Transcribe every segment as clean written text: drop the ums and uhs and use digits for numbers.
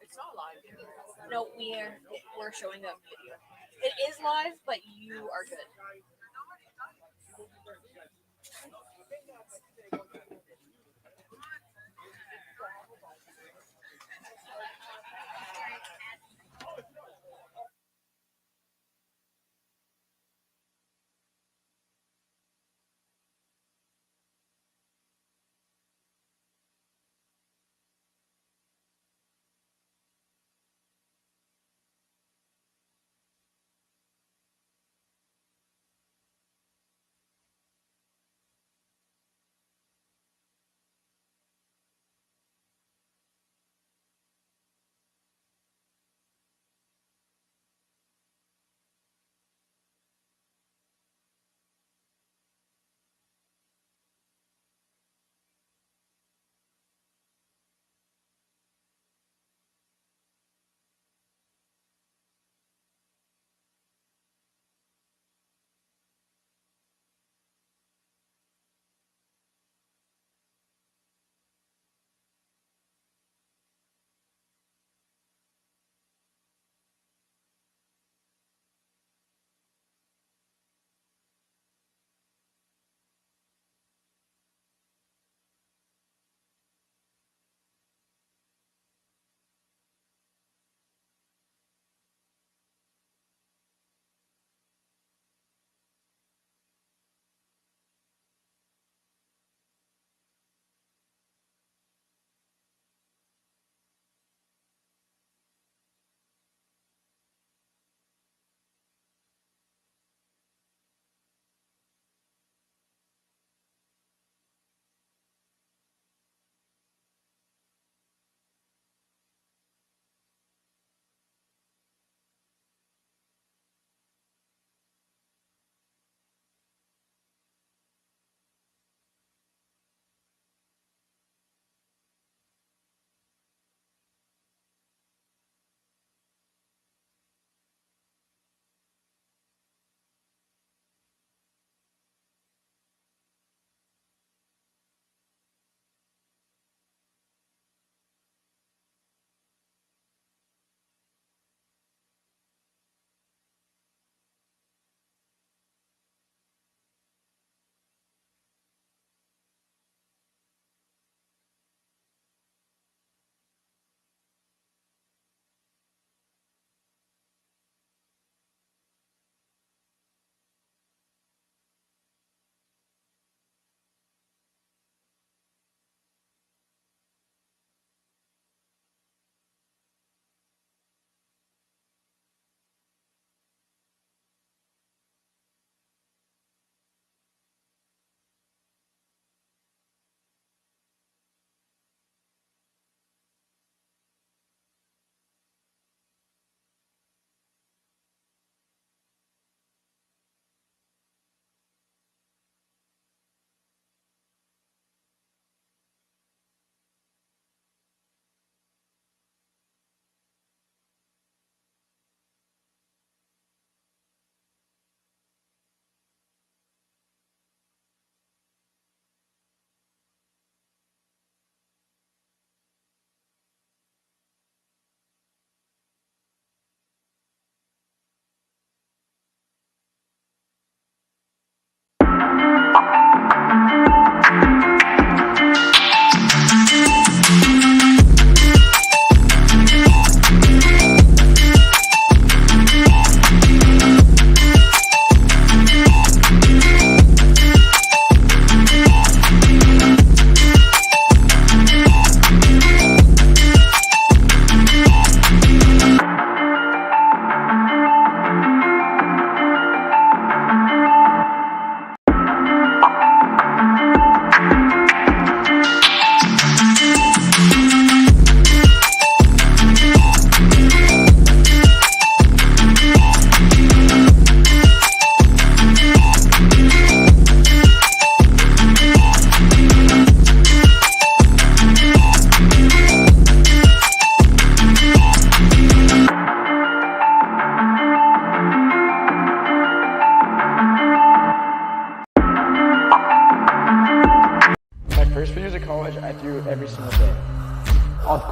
It's not live. No, we're showing a video. It is live, but you are good.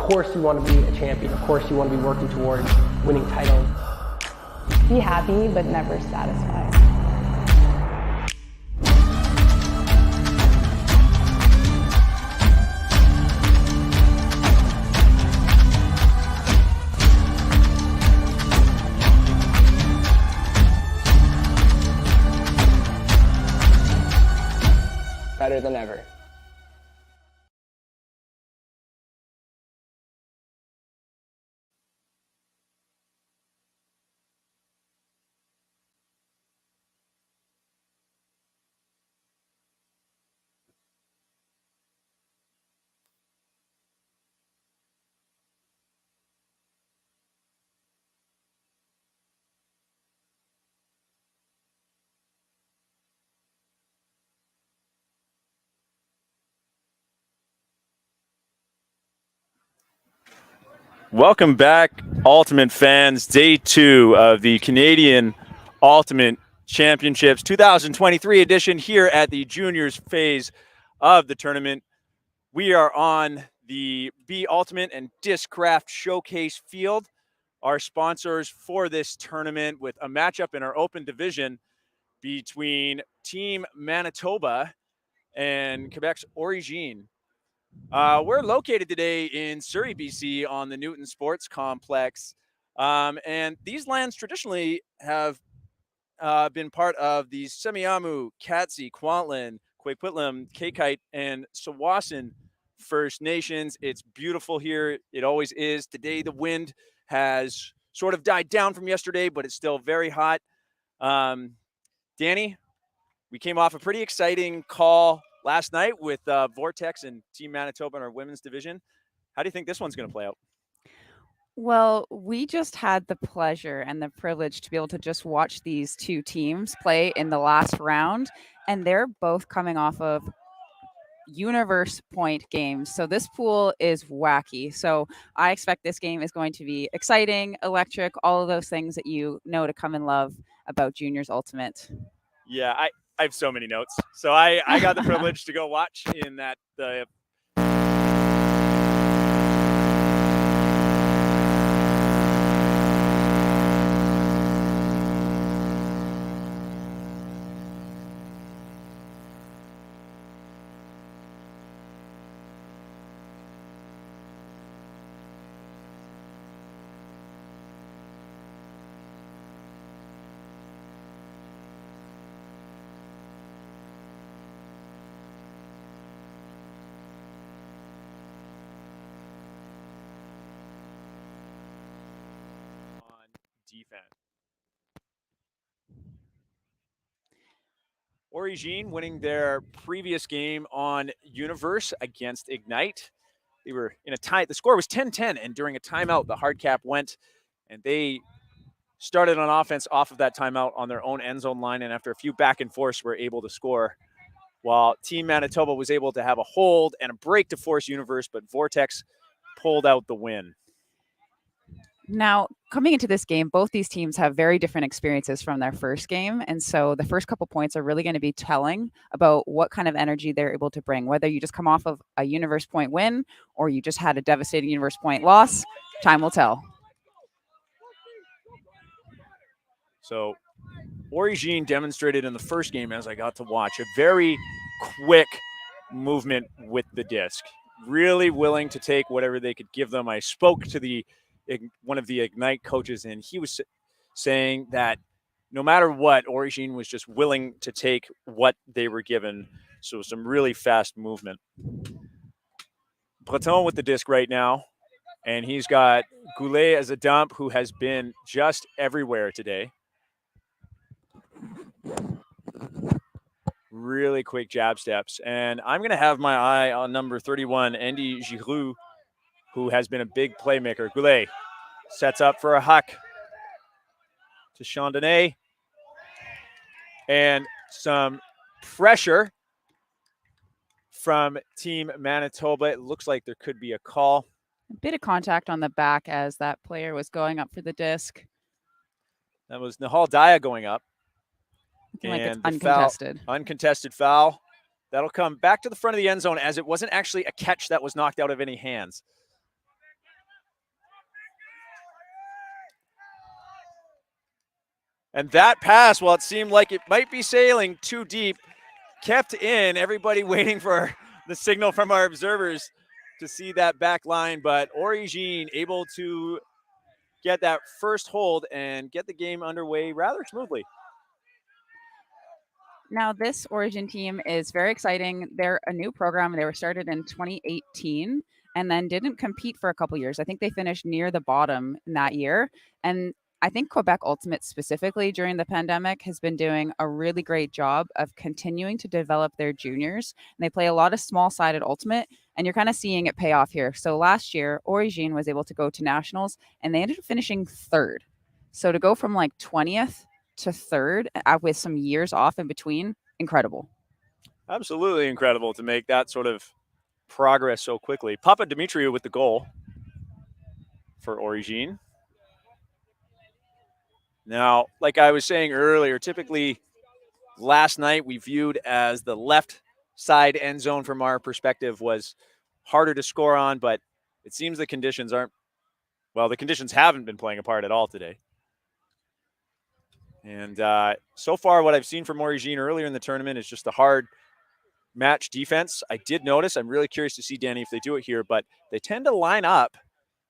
course you want to be a champion. Of course you want to be working towards winning titles. Be happy, but never satisfied. Better than ever. Welcome back, Ultimate fans. Day 2 of the Canadian Ultimate Championships 2023 edition here at the juniors phase of the tournament. We are on the B Ultimate and Discraft Showcase field, our sponsors for this tournament, with a matchup in our open division between Team Manitoba and Quebec's Origine. We're located today in Surrey, BC, on the Newton Sports Complex. And these lands traditionally have been part of the Semiahmoo, Katzie, Kwantlen, Kwekwetlam, Kaikite, and Tsawwassen First Nations. It's beautiful here. It always is. Today, the wind has sort of died down from yesterday, but it's still very hot. Danny, we came off a pretty exciting call last night with Vortex and Team Manitoba in our women's division. How do you think this one's going to play out? Well, we just had the pleasure and the privilege to be able to just watch these two teams play in the last round, and they're both coming off of universe point games. So this pool is wacky. So I expect this game is going to be exciting, electric, all of those things that you know to come and love about Juniors Ultimate. Yeah, I have so many notes. So I got the privilege to go watch in that the defense. Origine winning their previous game on Universe against Ignite. They were in a tie. The score was 10-10, and during a timeout, the hard cap went, and they started on offense off of that timeout on their own end zone line, and after a few back and forths, were able to score, while Team Manitoba was able to have a hold and a break to force Universe, but Vortex pulled out the win. Now, coming into this game, both these teams have very different experiences from their first game. And so the first couple points are really going to be telling about what kind of energy they're able to bring. Whether you just come off of a universe point win or you just had a devastating universe point loss, time will tell. So Origine demonstrated in the first game, as I got to watch, a very quick movement with the disc. Really willing to take whatever they could give them. I spoke to one of the Ignite coaches, and he was saying that no matter what, Origine was just willing to take what they were given. So some really fast movement. Breton with the disc right now, and he's got Goulet as a dump, who has been just everywhere today. Really quick jab steps. And I'm going to have my eye on number 31, Andy Giroux, who has been a big playmaker. Goulet sets up for a huck to Chandonnet. And some pressure from Team Manitoba. It looks like there could be a call. A bit of contact on the back as that player was going up for the disc. That was Nahal Daya going up. Looking like it's uncontested. Uncontested foul. That'll come back to the front of the end zone, as it wasn't actually a catch that was knocked out of any hands. And that pass, while it seemed like it might be sailing too deep, kept in. Everybody waiting for the signal from our observers to see that back line. But Origine able to get that first hold and get the game underway rather smoothly. Now, this Origin team is very exciting. They're a new program. They were started in 2018 and then didn't compete for a couple years. I think they finished near the bottom in that year. And I think Quebec Ultimate specifically during the pandemic has been doing a really great job of continuing to develop their juniors. And they play a lot of small-sided Ultimate, and you're kind of seeing it pay off here. So last year, Origine was able to go to nationals, and they ended up finishing third. So to go from like 20th to third with some years off in between, incredible. Absolutely incredible to make that sort of progress so quickly. Papa Dimitriou with the goal for Origine. Now, like I was saying earlier, typically last night we viewed as the left side end zone from our perspective was harder to score on, but it seems the conditions the conditions haven't been playing a part at all today. And so far what I've seen from Origine earlier in the tournament is just a hard match defense. I did notice, I'm really curious to see, Danny, if they do it here, but they tend to line up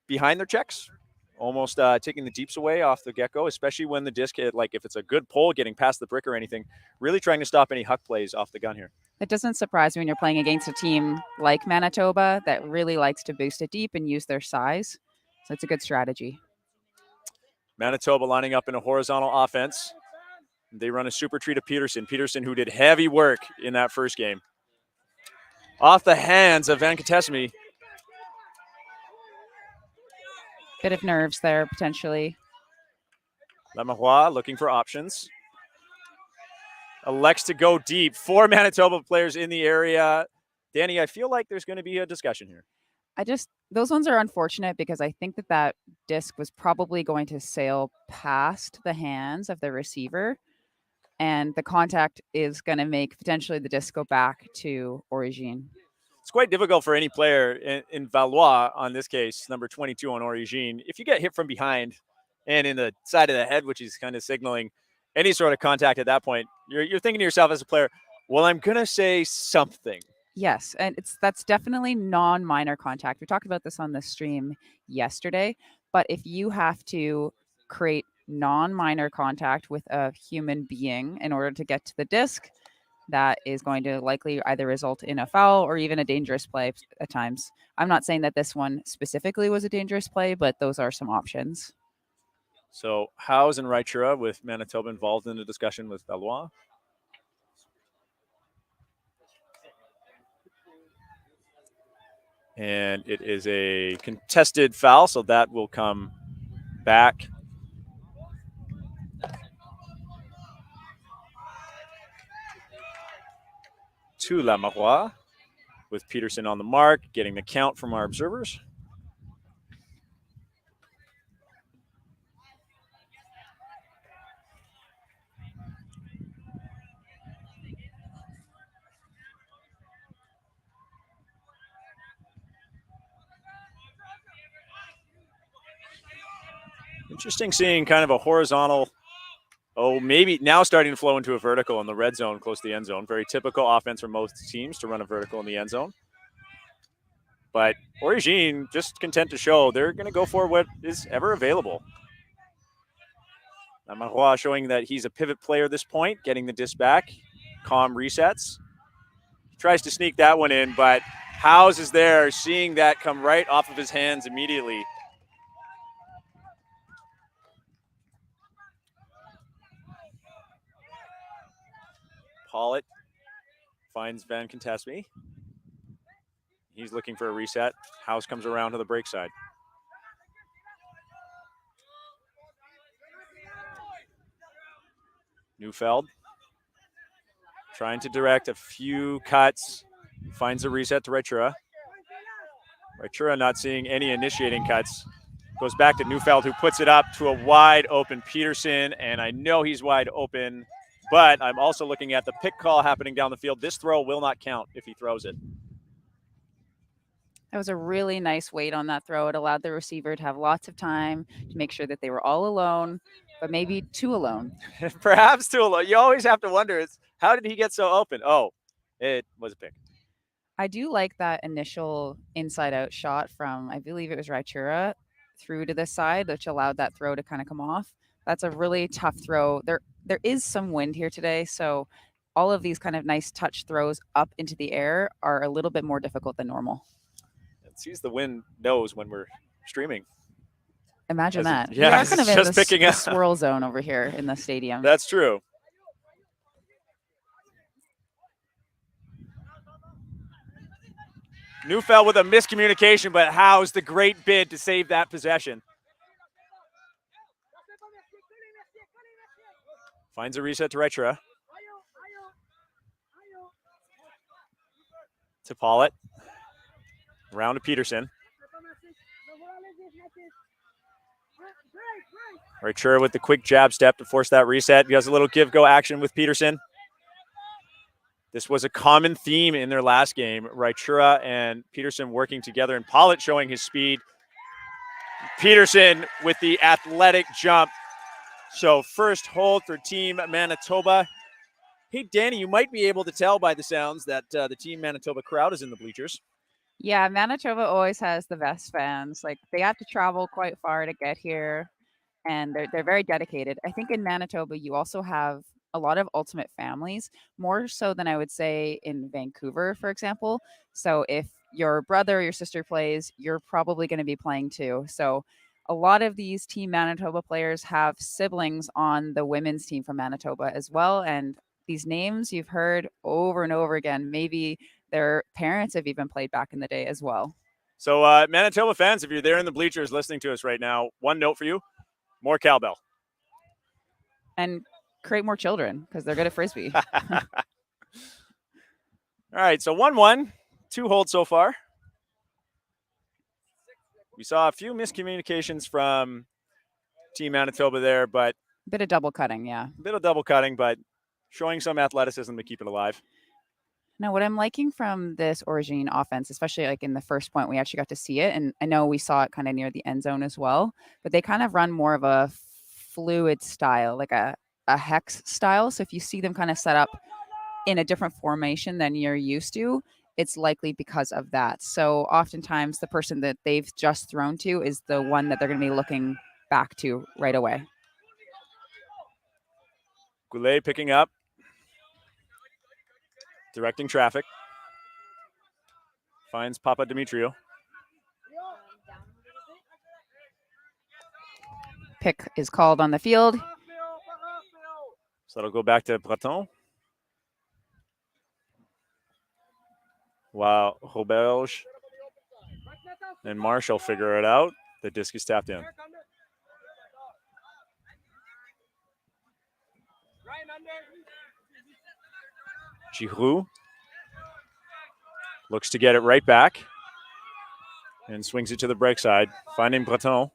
behind their checks, almost taking the deeps away off the get-go, especially when the disc hit, like if it's a good pull getting past the brick or anything, really trying to stop any huck plays off the gun here. It doesn't surprise me when you're playing against a team like Manitoba that really likes to boost it deep and use their size. So it's a good strategy. Manitoba lining up in a horizontal offense. They run a super tree to Peterson. Peterson, who did heavy work in that first game. Off the hands of Van Katesmy. Bit of nerves there, potentially. Lamarois looking for options. Elects to go deep. 4 Manitoba players in the area. Danny, I feel like there's going to be a discussion here. Those ones are unfortunate because I think that disc was probably going to sail past the hands of the receiver, and the contact is going to make potentially the disc go back to Origine. It's quite difficult for any player in Valois, on this case, number 22 on Origine. If you get hit from behind and in the side of the head, which is kind of signaling any sort of contact at that point, you're thinking to yourself as a player, well, I'm going to say something. Yes, and that's definitely non-minor contact. We talked about this on the stream yesterday, but if you have to create non-minor contact with a human being in order to get to the disc, that is going to likely either result in a foul or even a dangerous play at times. I'm not saying that this one specifically was a dangerous play, but those are some options. So Howes and Raichura with Manitoba involved in the discussion with Valois. And it is a contested foul, so that will come back. To Lamarois, with Peterson on the mark, getting the count from our observers. Interesting seeing kind of a horizontal, maybe now starting to flow into a vertical in the red zone close to the end zone. Very typical offense for most teams to run a vertical in the end zone. But Origine just content to show they're going to go for what is ever available. Marois showing that he's a pivot player at this point, getting the disc back. Calm resets. He tries to sneak that one in, but Howes is there, seeing that come right off of his hands immediately. Pollitt finds Van Contesme. He's looking for a reset. Howes comes around to the break side. Neufeld trying to direct a few cuts. Finds a reset to Raichura. Raichura not seeing any initiating cuts. Goes back to Neufeld, who puts it up to a wide open Peterson, and I know he's wide open, but I'm also looking at the pick call happening down the field. This throw will not count if he throws it. That was a really nice weight on that throw. It allowed the receiver to have lots of time to make sure that they were all alone, but maybe too alone. Perhaps too alone. You always have to wonder, how did he get so open? Oh, it was a pick. I do like that initial inside out shot from, I believe it was Raichura, through to this side, which allowed that throw to kind of come off. That's a really tough throw. There is some wind here today, so all of these kind of nice touch throws up into the air are a little bit more difficult than normal. It seems the wind knows when we're streaming. Imagine that. Yeah, we are kind of in just picking the up. swirl zone over here in the stadium. That's true. Neufeld with a miscommunication, but how's the great bid to save that possession? Finds a reset to Raichura. To Pollitt. Round to Peterson. Raichura with the quick jab step to force that reset. He has a little give-go action with Peterson. This was a common theme in their last game. Raichura and Peterson working together, and Pollitt showing his speed. Peterson with the athletic jump. So first hold for Team Manitoba. Hey, Danny, you might be able to tell by the sounds that the Team Manitoba crowd is in the bleachers. Yeah, Manitoba always has the best fans. Like, they have to travel quite far to get here, and they're very dedicated. I think in Manitoba, you also have a lot of ultimate families, more so than I would say in Vancouver, for example. So if your brother or your sister plays, you're probably going to be playing too. So a lot of these Team Manitoba players have siblings on the women's team from Manitoba as well. And these names you've heard over and over again. Maybe their parents have even played back in the day as well. So Manitoba fans, if you're there in the bleachers listening to us right now, one note for you, more cowbell. And create more children because they're good at frisbee. All right, so 1-1, 2 holds so far. We saw a few miscommunications from Team Manitoba there, but A bit of double cutting, yeah. a bit of double cutting, but showing some athleticism to keep it alive. Now, what I'm liking from this Origine offense, especially like in the first point, we actually got to see it, and I know we saw it kind of near the end zone as well, but they kind of run more of a fluid style, like a hex style. So if you see them kind of set up in a different formation than you're used to, it's likely because of that. So oftentimes the person that they've just thrown to is the one that they're going to be looking back to right away. Goulet picking up. Directing traffic. Finds Papa Dimitriou. Pick is called on the field. So that'll go back to Breton. Wow, Roberge and Marshall figure it out. The disc is tapped in. Giroux looks to get it right back and swings it to the break side, finding Breton.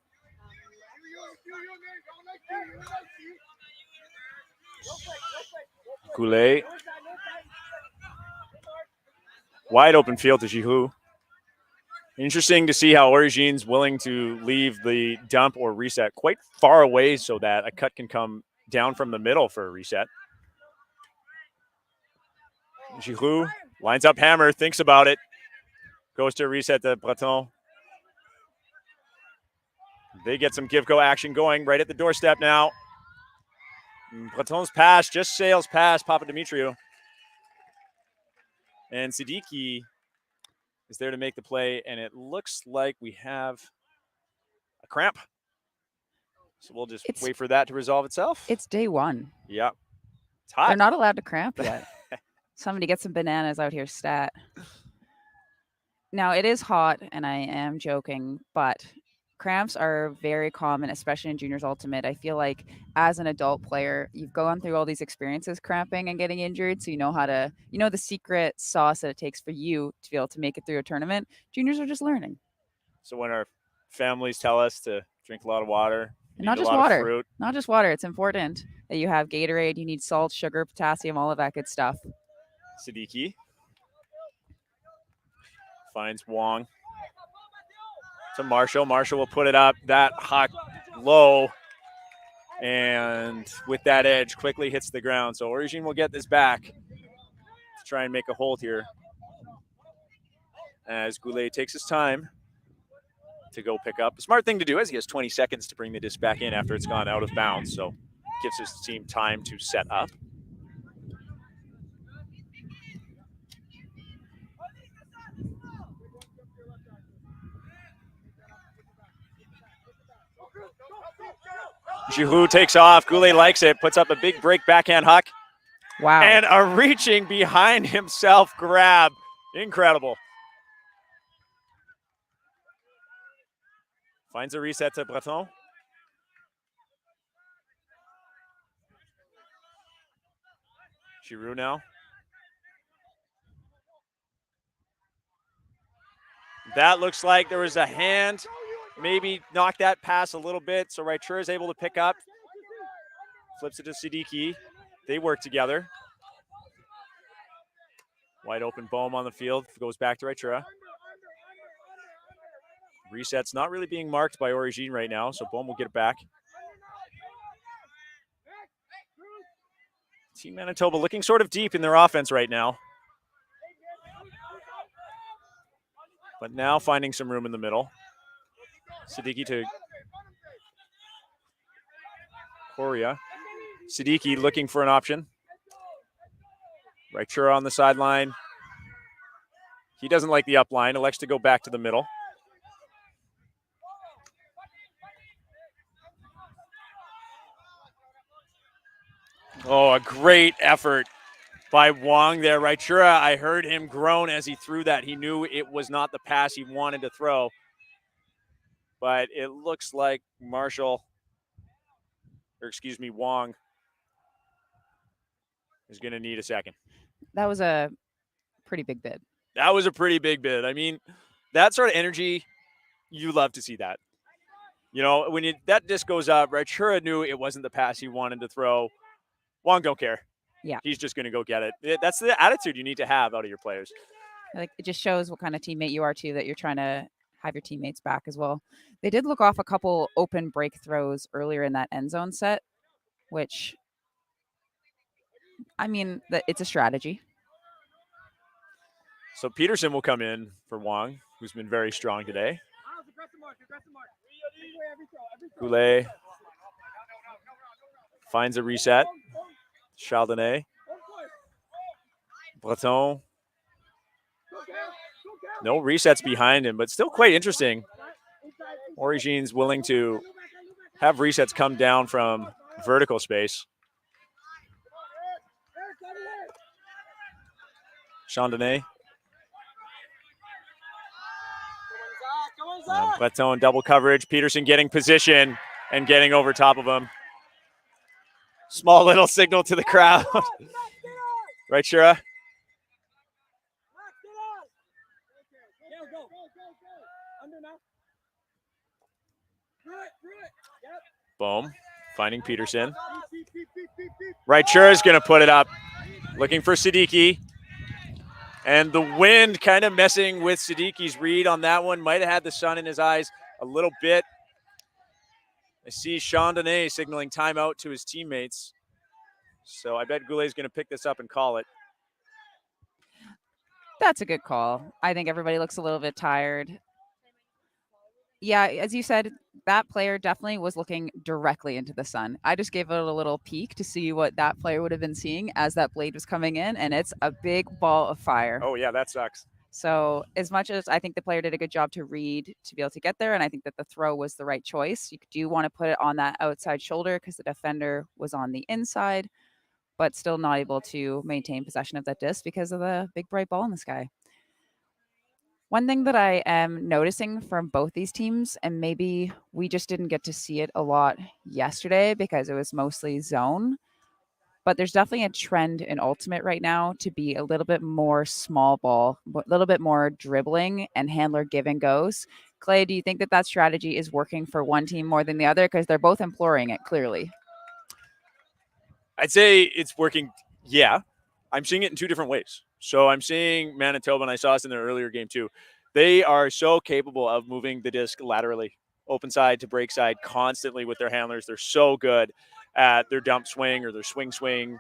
Goulet. Wide open field to Giroux. Interesting to see how Origine's willing to leave the dump or reset quite far away so that a cut can come down from the middle for a reset. Giroux lines up hammer, thinks about it. Goes to reset to Breton. They get some give-go action going right at the doorstep now. Breton's pass just sails past Papa Dimitriou. And Siddiqui is there to make the play, and it looks like we have a cramp. So we'll just wait for that to resolve itself. It's day one. Yep. It's hot. They're not allowed to cramp yet. Somebody get some bananas out here, stat. Now, it is hot, and I am joking, but cramps are very common, especially in juniors ultimate. I feel like as an adult player, you've gone through all these experiences cramping and getting injured, so you know how to, you know, the secret sauce that it takes for you to be able to make it through a tournament. Juniors are just learning. So when our families tell us to drink a lot of water, not just water, not just water. It's important that you have Gatorade. You need salt, sugar, potassium, all of that good stuff. Siddiqui finds Wong. to Marshall. Marshall will put it up. That hot low. And with that edge, quickly hits the ground. So Origine will get this back to try and make a hold here. As Goulet takes his time to go pick up. A smart thing to do is he has 20 seconds to bring the disc back in after it's gone out of bounds. So gives his team time to set up. Giroux takes off. Goulet likes it. Puts up a big break backhand huck. Wow. And a reaching behind himself grab. Incredible. Finds a reset to Breton. Giroux now. That looks like there was a hand. Maybe knocked that pass a little bit. So Raichur is able to pick up. Flips it to Siddiqui. They work together. Wide open Bohm on the field. Goes back to Raichur. Reset's not really being marked by Origine right now, so Bohm will get it back. Team Manitoba looking sort of deep in their offense right now. But now finding some room in the middle. Siddiqui to Coria. Siddiqui looking for an option. Raichur on the sideline. He doesn't like the up line, elects to go back to the middle. Oh, a great effort by Wong there. Raichur, I heard him groan as he threw that. He knew it was not the pass he wanted to throw. But it looks like Wong is going to need a second. That was a pretty big bid. That was a pretty big bid. I mean, that sort of energy, you love to see that. You know, when that disc goes up, Raichur knew it wasn't the pass he wanted to throw. Wong don't care. Yeah. He's just going to go get it. That's the attitude you need to have out of your players. Like, it just shows what kind of teammate you are too, that you're trying to have your teammates back as well. They did look off a couple open break throws earlier in that end zone set, which, I mean, it's a strategy. So Peterson will come in for Wong, who's been very strong today. Goulet finds a reset. Chaldonnet. Breton. No resets behind him, but still quite interesting. Origine's willing to have resets come down from vertical space. Chandonnet. Breton double coverage. Peterson getting position and getting over top of him. Small little signal to the crowd. Right, Shura? Boom. Finding Peterson. Right, Shura is going to put it up. Looking for Siddiqui. And the wind kind of messing with Siddiqui's read on that one. Might have had the sun in his eyes a little bit. I see Chandonnet signaling timeout to his teammates. So I bet Goulet's going to pick this up and call it. That's a good call. I think everybody looks a little bit tired. Yeah, as you said, that player definitely was looking directly into the sun. I just gave it a little peek to see what that player would have been seeing as that blade was coming in, and it's a big ball of fire. Oh, yeah, that sucks. So as much as I think the player did a good job to read to be able to get there, and I think that the throw was the right choice, you do want to put it on that outside shoulder because the defender was on the inside, but still not able to maintain possession of that disc because of the big bright ball in the sky. One thing that I am noticing from both these teams, and maybe we just didn't get to see it a lot yesterday because it was mostly zone, but there's definitely a trend in Ultimate right now to be a little bit more small ball, a little bit more dribbling and handler give and goes. Clay, do you think that that strategy is working for one team more than the other? Because they're both employing it clearly. I'd say it's working. Yeah, I'm seeing it in two different ways. So I'm seeing Manitoba, and I saw this in their earlier game too. They are so capable of moving the disc laterally, open side to break side constantly with their handlers. They're so good at their dump swing or their swing,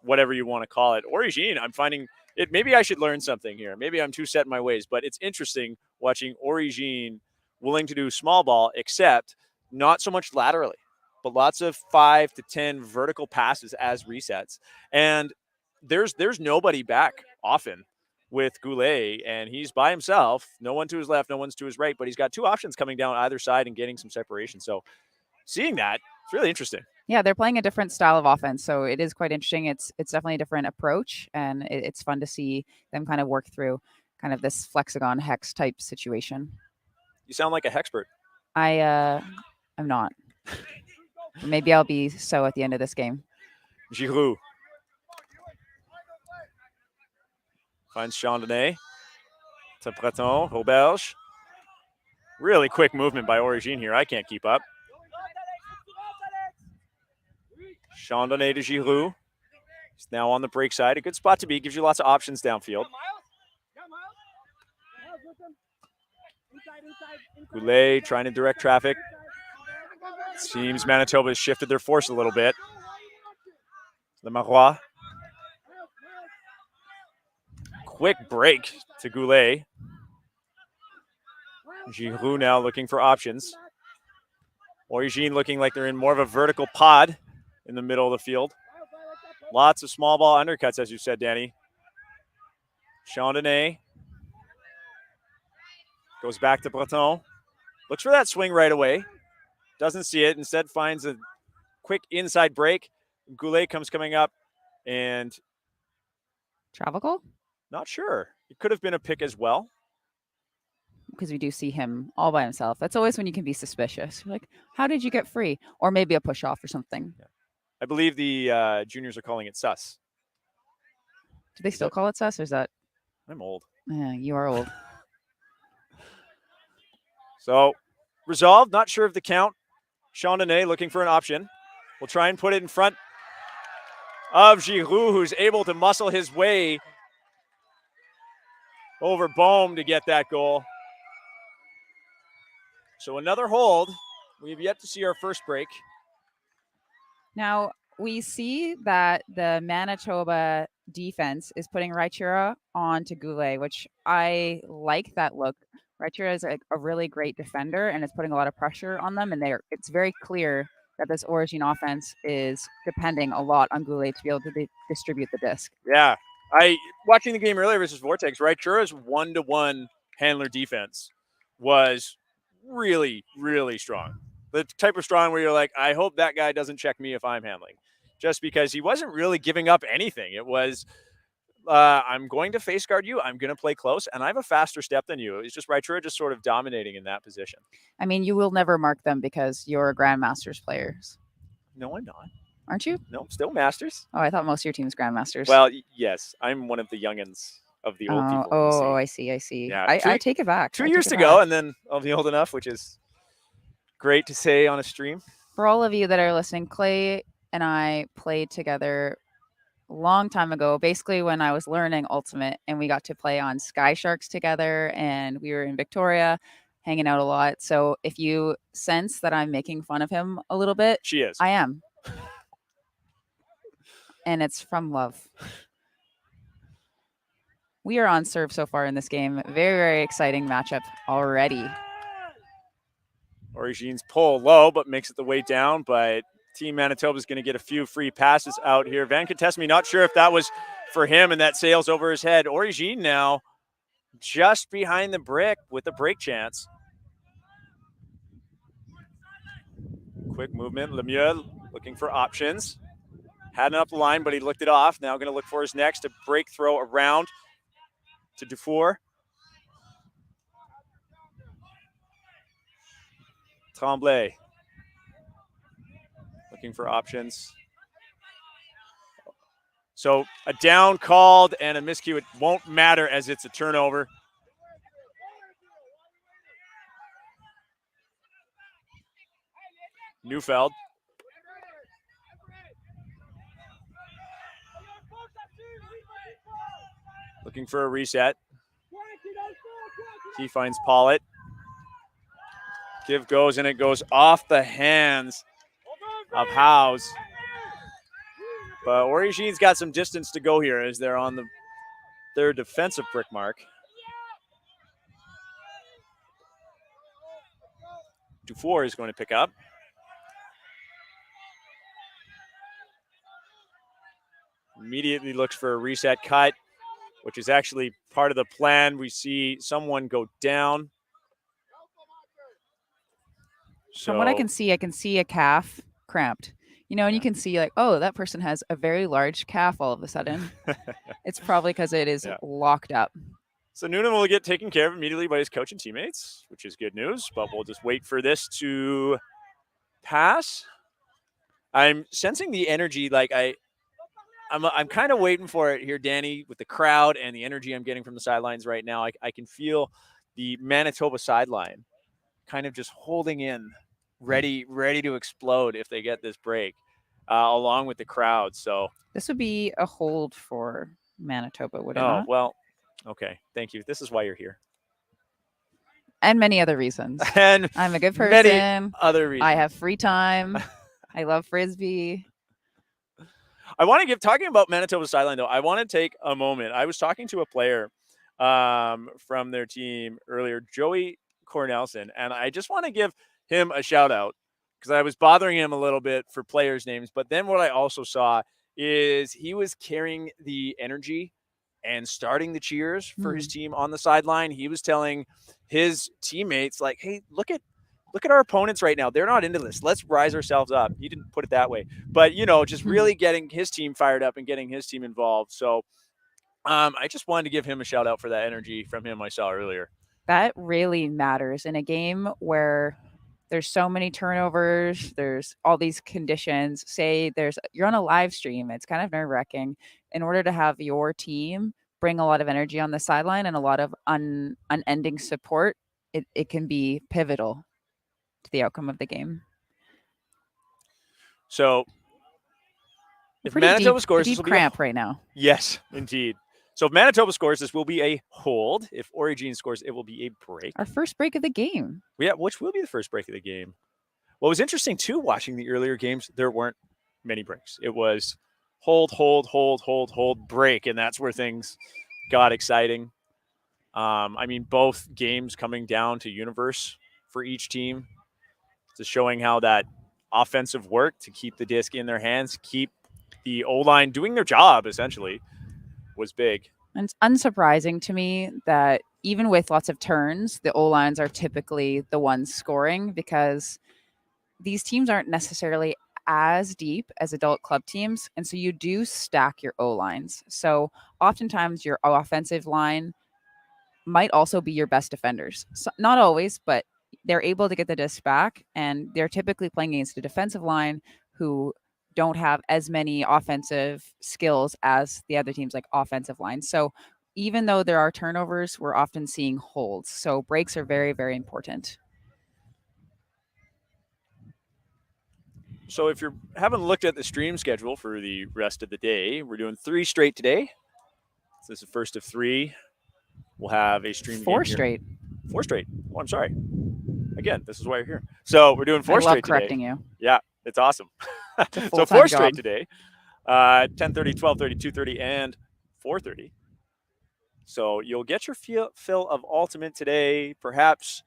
whatever you want to call it. Origine, I'm finding it. Maybe I should learn something here. Maybe I'm too set in my ways, but it's interesting watching Origine willing to do small ball, except not so much laterally, but lots of 5 to 10 vertical passes as resets. And there's nobody back often with Goulet, and he's by himself. No one to his left, no one's to his right, but he's got two options coming down either side and getting some separation. So seeing that, it's really interesting. Yeah, they're playing a different style of offense, so it is quite interesting. It's definitely a different approach, and it's fun to see them kind of work through kind of this flexagon hex type situation. You sound like a hexpert. I'm not. Maybe I'll be so at the end of this game. Giroux finds Chandonnet to Breton, Roberge. Really quick movement by Origine here. I can't keep up. Chandonnet to Giroux. He's now on the break side. A good spot to be. Gives you lots of options downfield. Goulet trying to direct traffic. Seems Manitoba has shifted their force a little bit. Lemarois. Quick break to Goulet. Giroux now looking for options. Origine looking like they're in more of a vertical pod in the middle of the field. Lots of small ball undercuts, as you said, Danny. Chandonnet goes back to Breton. Looks for that swing right away. Doesn't see it. Instead finds a quick inside break. Goulet coming up and Travel goal? not sure. It could have been a pick as well. Because we do see him all by himself. That's always when you can be suspicious. You're like, how did you get free? Or maybe a push off or something. Yeah. I believe the juniors are calling it sus. Do they still call it sus, or is that? I'm old. You are old. So resolved, not sure of the count. Chandonnet looking for an option. We'll try and put it in front of Giroux, who's able to muscle his way over Bohm to get that goal. So another hold. We've yet to see our first break. Now, we see that the Manitoba defense is putting Raichura onto Goulet, which I like that look. Raichura is a really great defender, and it's putting a lot of pressure on them, and it's very clear that this Origine offense is depending a lot on Goulet to be able to distribute the disc. Yeah. Watching the game earlier versus Vortex, Raichura's one-to-one handler defense was really, really strong. The type of strong where you're like, I hope that guy doesn't check me if I'm handling. Just because he wasn't really giving up anything. It was, I'm going to face guard you. I'm going to play close, and I have a faster step than you. It's just Raichura just sort of dominating in that position. I mean, you will never mark them because you're Grandmasters players. No, I'm not. Aren't you? No, still Masters. Oh, I thought most of your team's Grandmasters. Well, yes. I'm one of the youngins of the old people. Oh, I see. Yeah, I take it back. 2 years to go, and then I'll be old enough, which is great to say on a stream. For all of you that are listening, Clay and I played together a long time ago, basically when I was learning Ultimate, and we got to play on Sky Sharks together, and we were in Victoria hanging out a lot. So if you sense that I'm making fun of him a little bit, She is. I am. And it's from love. We are on serve so far in this game. Very, very exciting matchup already. Origine's pull low, but makes it the way down. But Team Manitoba is going to get a few free passes out here. Van Contesme, not sure if that was for him, and that sails over his head. Origine now just behind the brick with a break chance. Quick movement. Lemieux looking for options. Had it up the line, but he looked it off. Now going to look for his next to break throw around to Dufour. Tremblay looking for options. So a down called and a miscue. It won't matter as it's a turnover. Neufeld. Looking for a reset. He finds Pollitt. Give goes, and it goes off the hands of Howes. But Origine's got some distance to go here as they're on their defensive brick mark. Dufour is going to pick up. Immediately looks for a reset cut, which is actually part of the plan. We see someone go down. From what I can see a calf cramped. And you can see like, oh, that person has a very large calf all of a sudden. It's probably because it is locked up. So Noonan will get taken care of immediately by his coach and teammates, which is good news, but we'll just wait for this to pass. I'm sensing the energy, like I'm kind of waiting for it here, Danny, with the crowd and the energy I'm getting from the sidelines right now. I can feel the Manitoba sideline kind of just holding in, ready to explode if they get this break, along with the crowd. So this would be a hold for Manitoba, would it not? not? Well, okay. Thank you. This is why you're here. And many other reasons. And I'm a good person. Many other reasons. I have free time. I love frisbee. I want to talking about Manitoba sideline, though, I want to take a moment. I was talking to a player from their team earlier, Joey Cornelson, and I just want to give him a shout out because I was bothering him a little bit for players' names. But then what I also saw is he was carrying the energy and starting the cheers for his team on the sideline. He was telling his teammates, like, hey, look at our opponents right now. They're not into this. Let's rise ourselves up. He didn't put it that way. But, just really getting his team fired up and getting his team involved. So I just wanted to give him a shout out for that energy from him I saw earlier. That really matters in a game where there's so many turnovers. There's all these conditions. Say you're on a live stream. It's kind of nerve-wracking. In order to have your team bring a lot of energy on the sideline and a lot of unending support, it can be pivotal to the outcome of the game. So if Manitoba scores, deep cramp right now. Yes, indeed. So if Manitoba scores, this will be a hold. If Origine scores, it will be a break. Our first break of the game. Yeah, which will be the first break of the game. What was interesting, too, watching the earlier games, there weren't many breaks. It was hold, break, and that's where things got exciting. Both games coming down to universe for each team. Just showing how that offensive work to keep the disc in their hands, keep the O-line doing their job, essentially, was big. And it's unsurprising to me that even with lots of turns, the O-lines are typically the ones scoring because these teams aren't necessarily as deep as adult club teams. And so you do stack your O-lines. So oftentimes your offensive line might also be your best defenders. So, not always, but they're able to get the disc back, and they're typically playing against a defensive line who don't have as many offensive skills as the other teams, like offensive lines. So even though there are turnovers, we're often seeing holds. So breaks are very, very important. So if you haven't looked at the stream schedule for the rest of the day, we're doing 3 straight today. So this is the first of 3. We'll have a stream 4 game straight. Here. 4 straight. Oh, I'm sorry. Again, this is why you're here. So we're doing 4 straight today. I love correcting you. Yeah, it's awesome. So 4 straight today. 10:30, 12:30, 2:30, and 4:30. So you'll get your fill of Ultimate today. Perhaps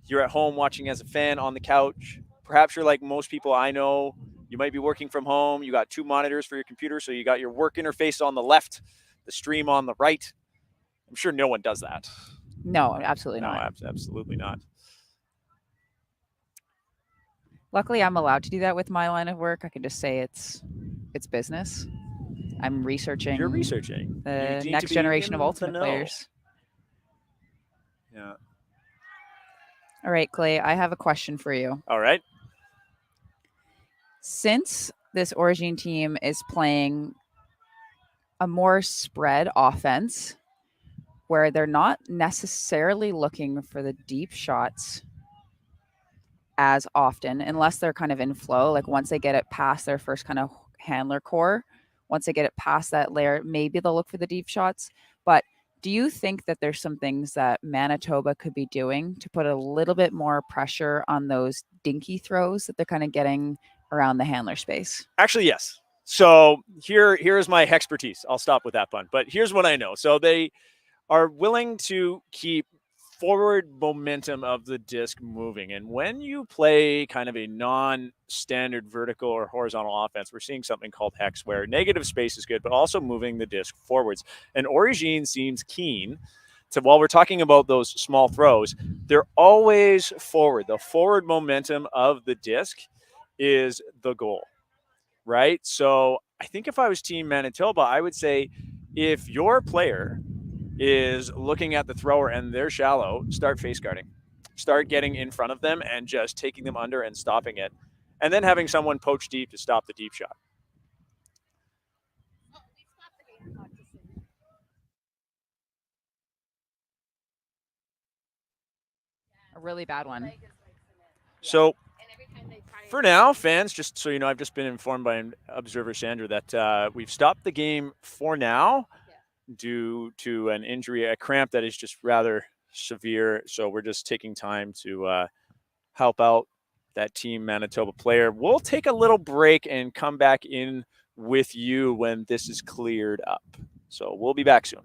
you're at home watching as a fan on the couch. Perhaps you're like most people I know. You might be working from home. You got 2 monitors for your computer. So you got your work interface on the left, the stream on the right. I'm sure no one does that. No, absolutely not. No, absolutely not. Luckily, I'm allowed to do that with my line of work. I can just say it's business. I'm researching. You're researching the next generation of Ultimate players. Yeah. All right, Clay, I have a question for you. All right. Since this Origine team is playing a more spread offense where they're not necessarily looking for the deep shots as often, unless they're kind of in flow, like once they get it past their first kind of handler core, once they get it past that layer, maybe they'll look for the deep shots. But Do you think that there's some things that Manitoba could be doing to put a little bit more pressure on those dinky throws that they're kind of getting around the handler space? Actually, yes. So here's my expertise. I'll stop with that pun. But here's what I know. So they are willing to keep forward momentum of the disc moving. And when you play kind of a non-standard vertical or horizontal offense, we're seeing something called hex, where negative space is good, but also moving the disc forwards. And Origine seems keen to, while we're talking about those small throws, they're always forward. The forward momentum of the disc is the goal, right? So I think if I was Team Manitoba, I would say if your player is looking at the thrower and they're shallow, start face guarding. Start getting in front of them and just taking them under and stopping it. And then having someone poach deep to stop the deep shot. A really bad one. So for now, fans, just so you know, I've just been informed by observer Sandra that we've stopped the game for now due to an injury, a cramp that is just rather severe. So we're just taking time to help out that Team Manitoba player. We'll take a little break and come back in with you when this is cleared up. So we'll be back soon.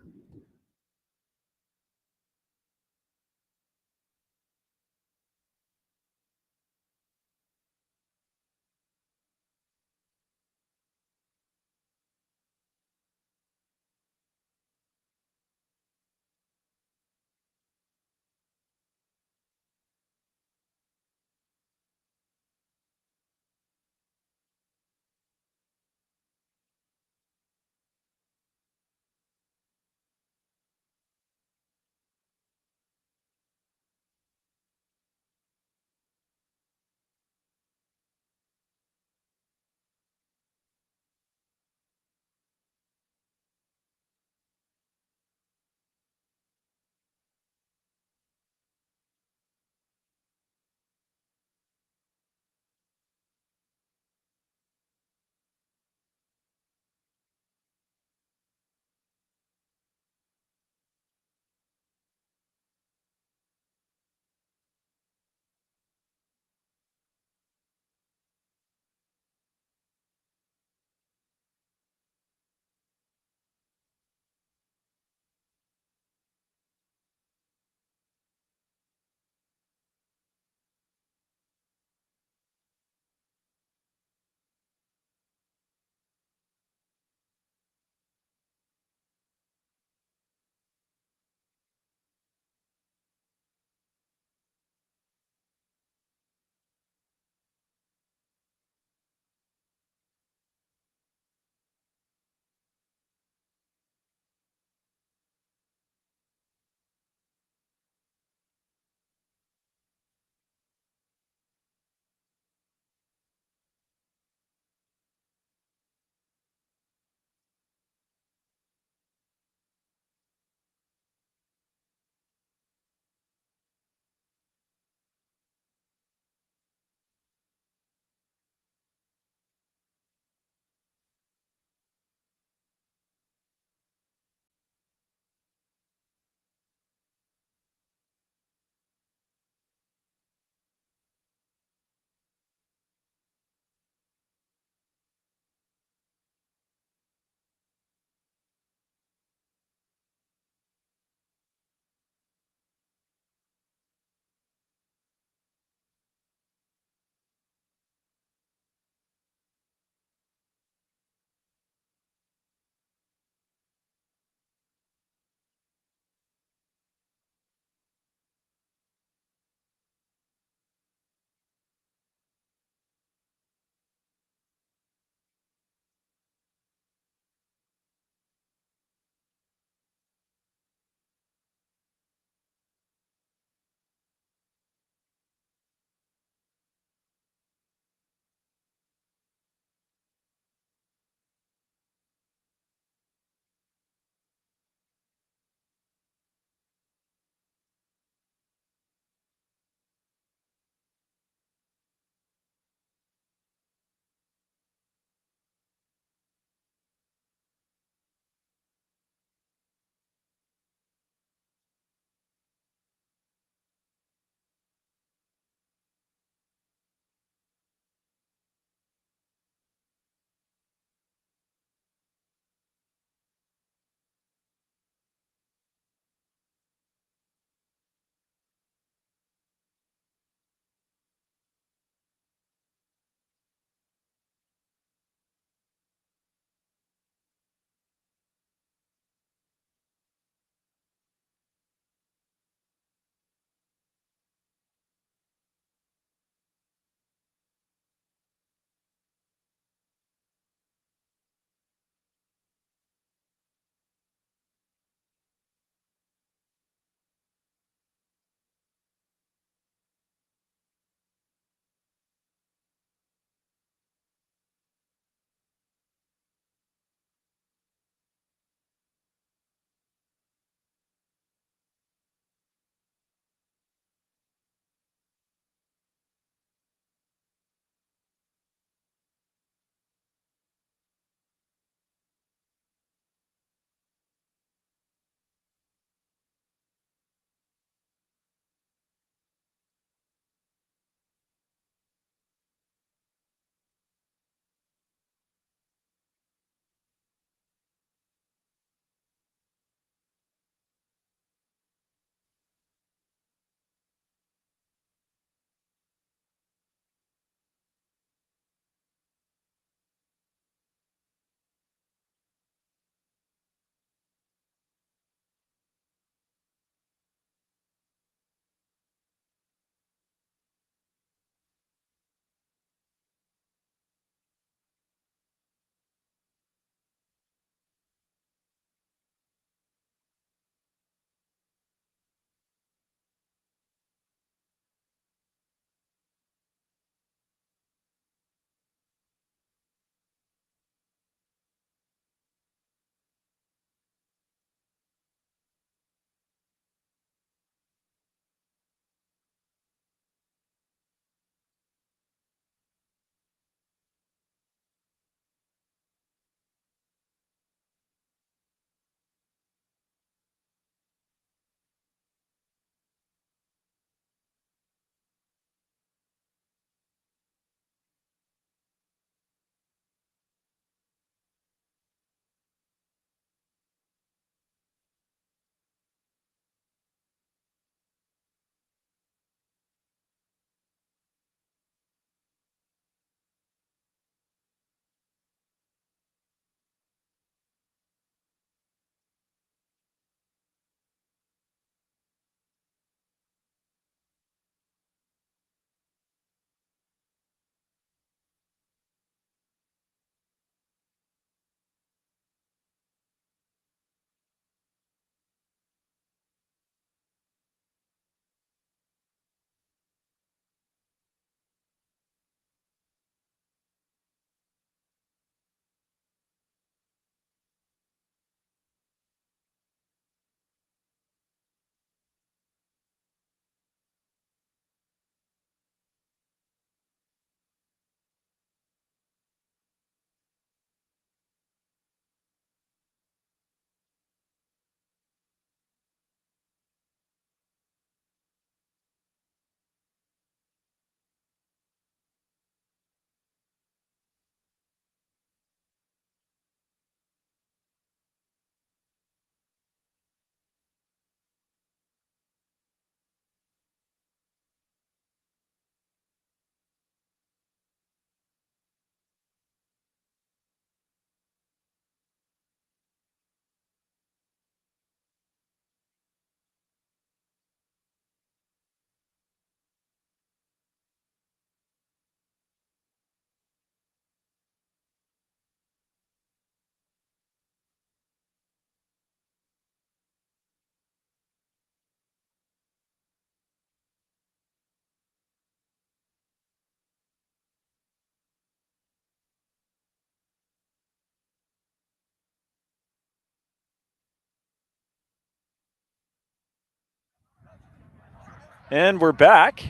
And we're back.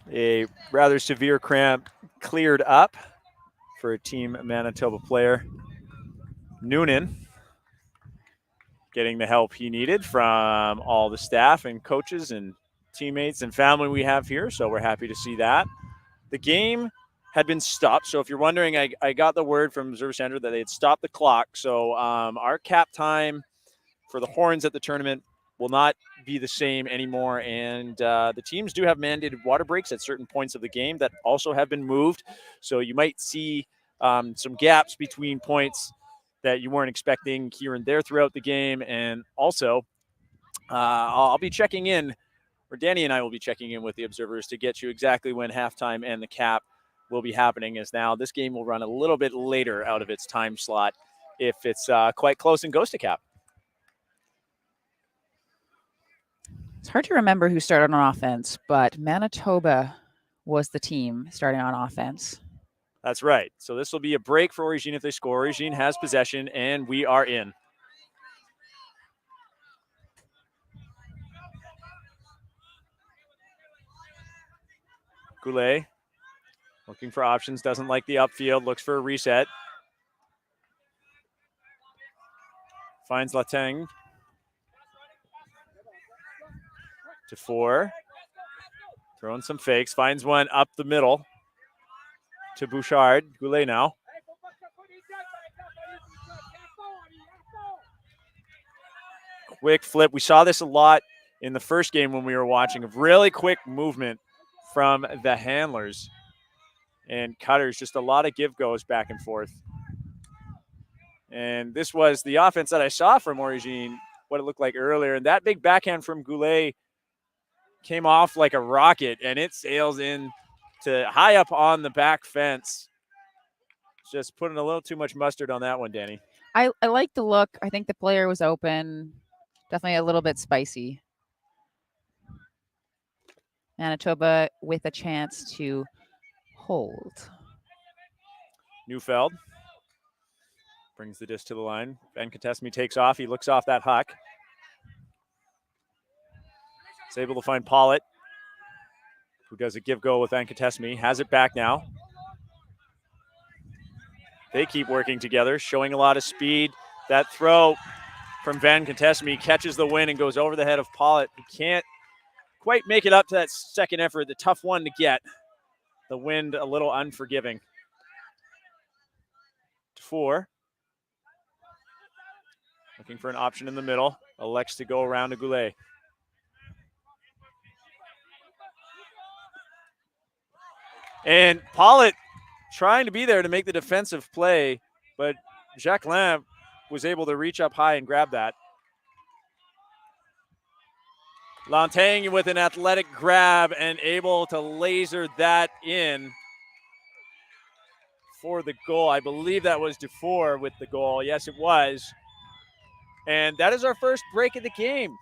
A rather severe cramp cleared up for a Team Manitoba player. Noonan getting the help he needed from all the staff and coaches and teammates and family we have here, so we're happy to see that. The game had been stopped, so if you're wondering, I got the word from Reserve Center that they had stopped the clock, so our cap time for the Horns at the tournament will not be the same anymore, and the teams do have mandated water breaks at certain points of the game that also have been moved, so you might see some gaps between points that you weren't expecting here and there throughout the game. And also, I'll be checking in, or Danny and I will be checking in with the observers to get you exactly when halftime and the cap will be happening, as now this game will run a little bit later out of its time slot if it's quite close and goes to cap. It's hard to remember who started on offense, but Manitoba was the team starting on offense. That's right. So this will be a break for Origine if they score. Origine has possession, and we are in. Goulet looking for options, doesn't like the upfield, looks for a reset. Finds Lateng. To 4. Throwing some fakes, finds one up the middle to Bouchard. Goulet now. Quick flip. We saw this a lot in the first game when we were watching, of really quick movement from the handlers and cutters. Just a lot of give goes back and forth. And this was the offense that I saw from Origine, what it looked like earlier. And that big backhand from Goulet came off like a rocket, and it sails in to high up on the back fence. Just putting a little too much mustard on that one, Danny. I like the look. I think the player was open. Definitely a little bit spicy. Manitoba with a chance to hold. Neufeld brings the disc to the line. Ben Contesme takes off. He looks off that huck. Is able to find Pollitt, who does a give-go with Van Contesme. Has it back now. They keep working together, showing a lot of speed. That throw from Van Contesme catches the wind and goes over the head of Pollitt, who can't quite make it up to that second effort. The tough one to get. The wind a little unforgiving. To 4. Looking for an option in the middle. Elects to go around to Goulet. And Pollitt trying to be there to make the defensive play, but Jacquelin was able to reach up high and grab that. Lateng with an athletic grab and able to laser that in for the goal. I believe that was Dufour with the goal. Yes, it was. And that is our first break of the game.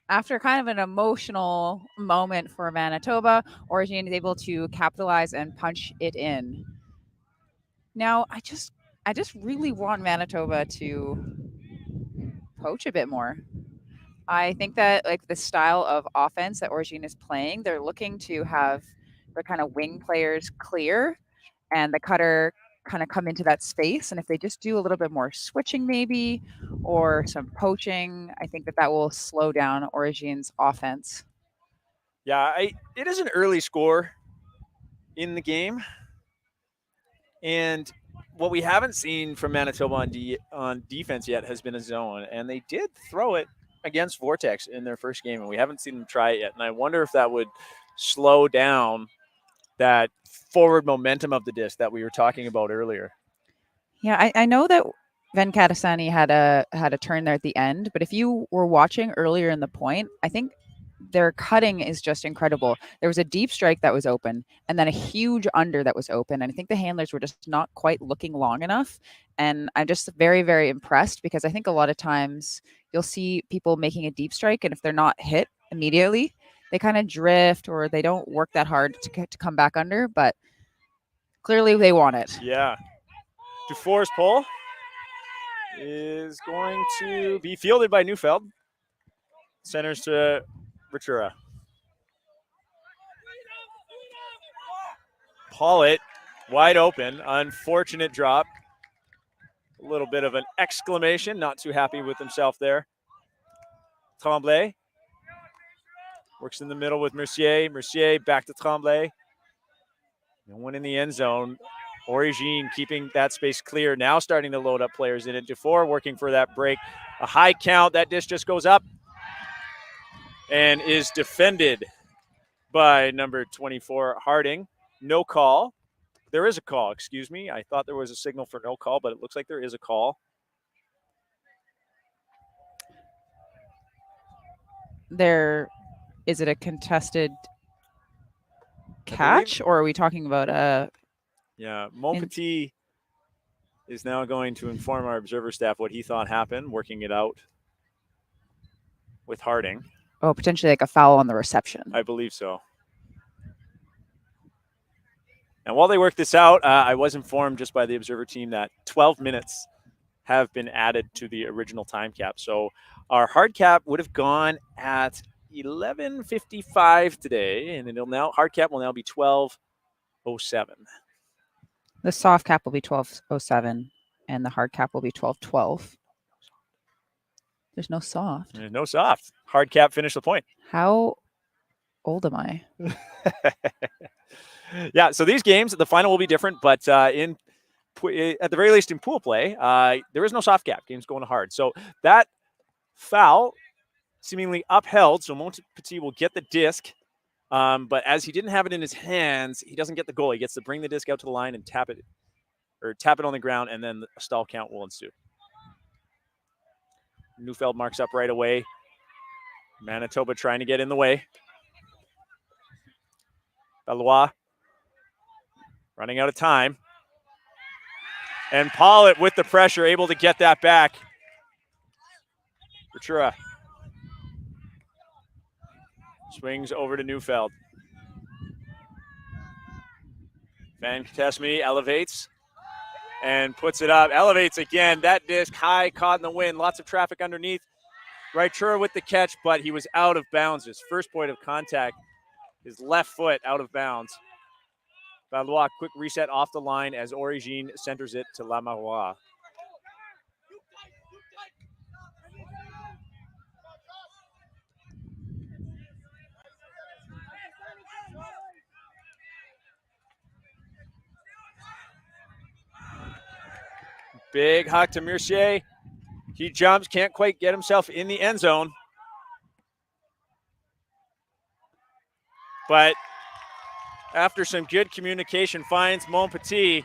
After kind of an emotional moment for Manitoba, Origine is able to capitalize and punch it in. Now, I just really want Manitoba to poach a bit more. I think that like the style of offense that Origine is playing, they're looking to have their kind of wing players clear and the cutter kind of come into that space. And if they just do a little bit more switching maybe or some poaching, I think that will slow down Origine's offense. Yeah, it is an early score in the game. And what we haven't seen from Manitoba on defense yet has been a zone. And they did throw it against Vortex in their first game, and we haven't seen them try it yet. And I wonder if that would slow down that forward momentum of the disc that we were talking about earlier. Yeah, I know that Venkatesani had a turn there at the end, but if you were watching earlier in the point, I think their cutting is just incredible. There was a deep strike that was open and then a huge under that was open. And I think the handlers were just not quite looking long enough. And I'm just very, very impressed because I think a lot of times you'll see people making a deep strike, and if they're not hit immediately, they kind of drift or they don't work that hard to come back under, but clearly they want it. Yeah. Dufour's pull is going to be fielded by Neufeld. Centers to Ritura. Pollitt, wide open. Unfortunate drop. A little bit of an exclamation. Not too happy with himself there. Tremblay. Works in the middle with Mercier. Mercier back to Tremblay. No one in the end zone. Origine keeping that space clear. Now starting to load up players in it. Dufour working for that break. A high count. That dish just goes up and is defended by number 24, Harding. No call. There is a call, excuse me. I thought there was a signal for no call, but it looks like there is a call. Is it a contested catch, or are we talking about a? Yeah, Montpetit is now going to inform our observer staff what he thought happened, working it out with Harding. Oh, potentially like a foul on the reception. I believe so. And while they work this out, I was informed just by the observer team that 12 minutes have been added to the original time cap. So our hard cap would have gone at 11:55 today, and hard cap will now be 12:07. The soft cap will be 12:07, and the hard cap will be 12:12. There's no soft. There's no soft. Hard cap finished the point. How old am I? Yeah, so these games, the final will be different, but at the very least in pool play, there is no soft cap. Game's going to hard. So that foul seemingly upheld, so Montpetit will get the disc, but as he didn't have it in his hands, he doesn't get the goal. He gets to bring the disc out to the line and tap it on the ground, and then a stall count will ensue. Neufeld marks up right away. Manitoba trying to get in the way. Valois running out of time. And Pollitt with the pressure, able to get that back. Ritura swings over to Neufeld. Van Katesmi elevates and puts it up. Elevates again. That disc high, caught in the wind. Lots of traffic underneath. Ritura with the catch, but he was out of bounds. His first point of contact, his left foot out of bounds. Valois, quick reset off the line as Origine centers it to Lamarois. Big huck to Mercier. He jumps, can't quite get himself in the end zone. But after some good communication, finds Montpetit.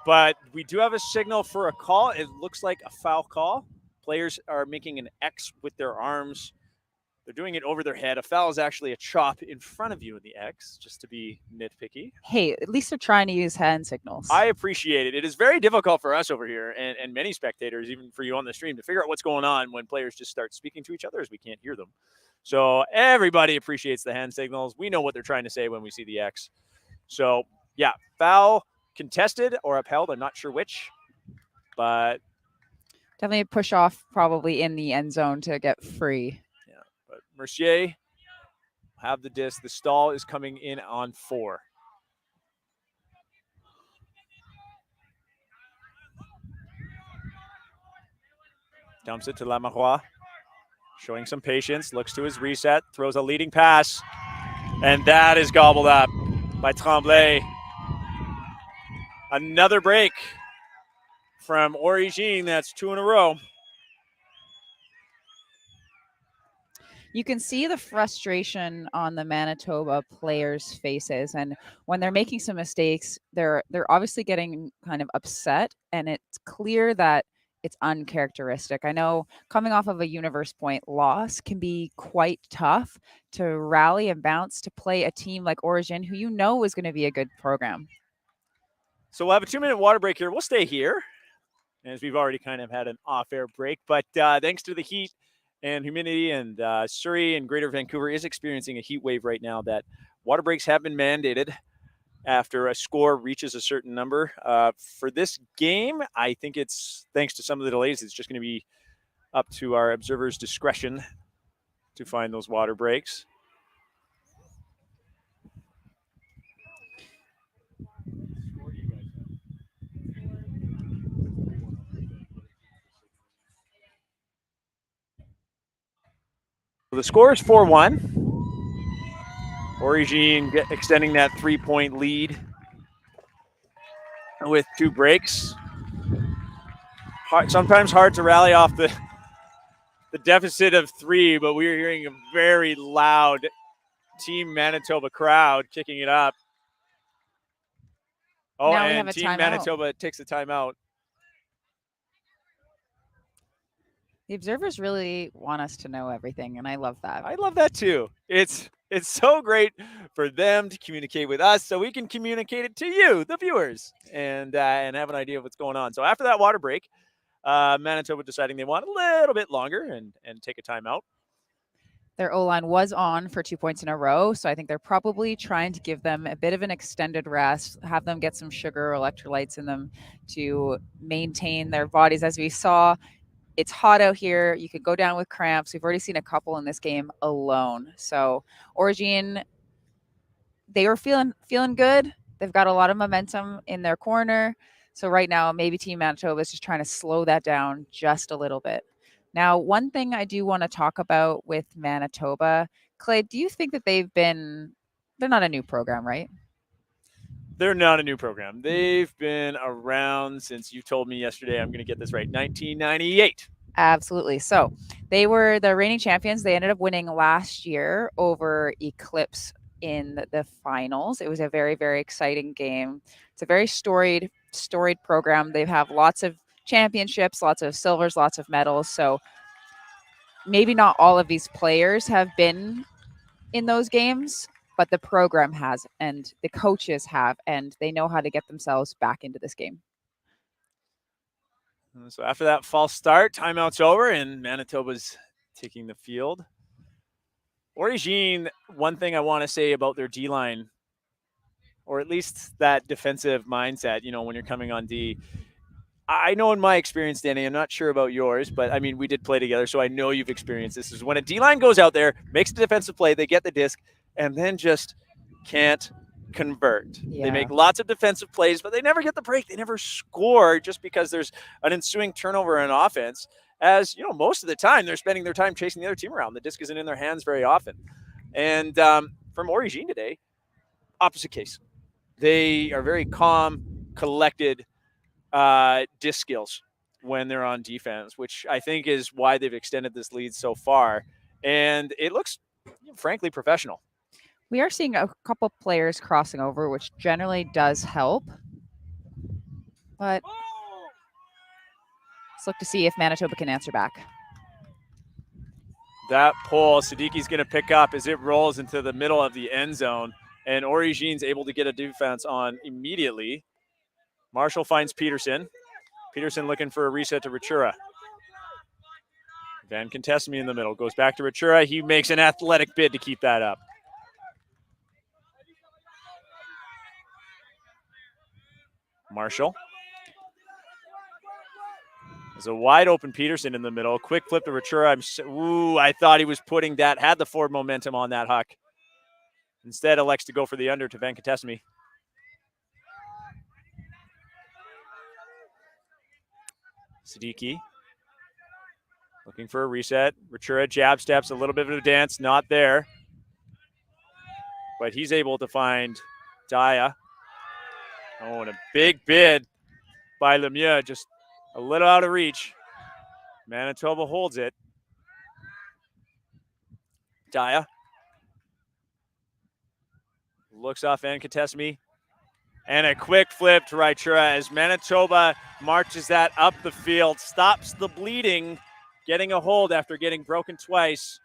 But we do have a signal for a call. It looks like a foul call. Players are making an X with their arms. They're doing it over their head. A foul is actually a chop in front of you in the X, just to be nitpicky. Hey, at least they're trying to use hand signals. I appreciate it. It is very difficult for us over here and many spectators, even for you on the stream, to figure out what's going on when players just start speaking to each other as we can't hear them. So everybody appreciates the hand signals. We know what they're trying to say when we see the X. So, yeah, foul contested or upheld. I'm not sure which, but definitely a push off probably in the end zone to get free. Yeah, but Mercier have the disc. The stall is coming in on 4. Dumps it to Lamarois. Showing some patience, looks to his reset, throws a leading pass, and that is gobbled up by Tremblay. Another break from Origine. That's 2 in a row. You can see the frustration on the Manitoba players' faces, and when they're making some mistakes, they're obviously getting kind of upset, and it's clear that it's uncharacteristic. I know coming off of a Universe Point loss can be quite tough to rally and bounce to play a team like Origine, who you know is going to be a good program. So we'll have a 2-minute water break here. We'll stay here, as we've already kind of had an off-air break. But thanks to the heat and humidity, and Surrey and Greater Vancouver is experiencing a heat wave right now, that water breaks have been mandated after a score reaches a certain number. For this game, I think it's, thanks to some of the delays, it's just going to be up to our observers' discretion to find those water breaks. The score is 4-1. Origine extending that 3-point lead with 2 breaks. Sometimes hard to rally off the deficit of 3, but we're hearing a very loud Team Manitoba crowd kicking it up. Oh, Now we and have a Team timeout. Manitoba takes a timeout. The observers really want us to know everything, and I love that. I love that too. It's so great for them to communicate with us so we can communicate it to you, the viewers, and have an idea of what's going on. So after that water break, Manitoba deciding they want a little bit longer and take a timeout. Their O-line was on for 2 points in a row, so I think they're probably trying to give them a bit of an extended rest, have them get some sugar or electrolytes in them to maintain their bodies. As we saw, it's hot out here. You could go down with cramps. We've already seen a couple in this game alone. So Origine, they were feeling good. They've got a lot of momentum in their corner. So right now, maybe Team Manitoba is just trying to slow that down just a little bit. Now, one thing I do want to talk about with Manitoba, Clay, do you think that they're not a new program, right? They're not a new program. They've been around since, you told me yesterday, I'm going to get this right, 1998. Absolutely. So they were the reigning champions. They ended up winning last year over Eclipse in the finals. It was a very, very exciting game. It's a very storied program. They have lots of championships, lots of silvers, lots of medals. So maybe not all of these players have been in those games, but the program has, and the coaches have, and they know how to get themselves back into this game. So after that false start, timeout's over, and Manitoba's taking the field. Origine, one thing I want to say about their D-line, or at least that defensive mindset, when you're coming on D, I know in my experience, Danny, I'm not sure about yours, but I mean, we did play together, so I know you've experienced this, is when a D-line goes out there, makes a defensive play, they get the disc, and then just can't convert. Yeah. They make lots of defensive plays, but they never get the break. They never score just because there's an ensuing turnover in offense. As most of the time, they're spending their time chasing the other team around. The disc isn't in their hands very often. And from Origine today, opposite case. They are very calm, collected, disc skills when they're on defense, which I think is why they've extended this lead so far. And it looks, frankly, professional. We are seeing a couple players crossing over, which generally does help. But let's look to see if Manitoba can answer back. That pull, Sadiki's going to pick up as it rolls into the middle of the end zone. And Origine's able to get a defense on immediately. Marshall finds Peterson. Peterson looking for a reset to Ritura. Van Contesme in the middle. Goes back to Ritura. He makes an athletic bid to keep that up. Marshall. There's a wide open Peterson in the middle. Quick flip to Ritura. I thought he was putting that, had the forward momentum on that huck. Instead, elects to go for the under to Van Contesme. Sadiki looking for a reset. Ritura jab steps, a little bit of a dance, not there. But he's able to find Daya. Oh, and a big bid by Lemieux, just a little out of reach. Manitoba holds it. Daya looks off Van Contesme. And a quick flip to Ritura as Manitoba marches that up the field, stops the bleeding, getting a hold after getting broken twice,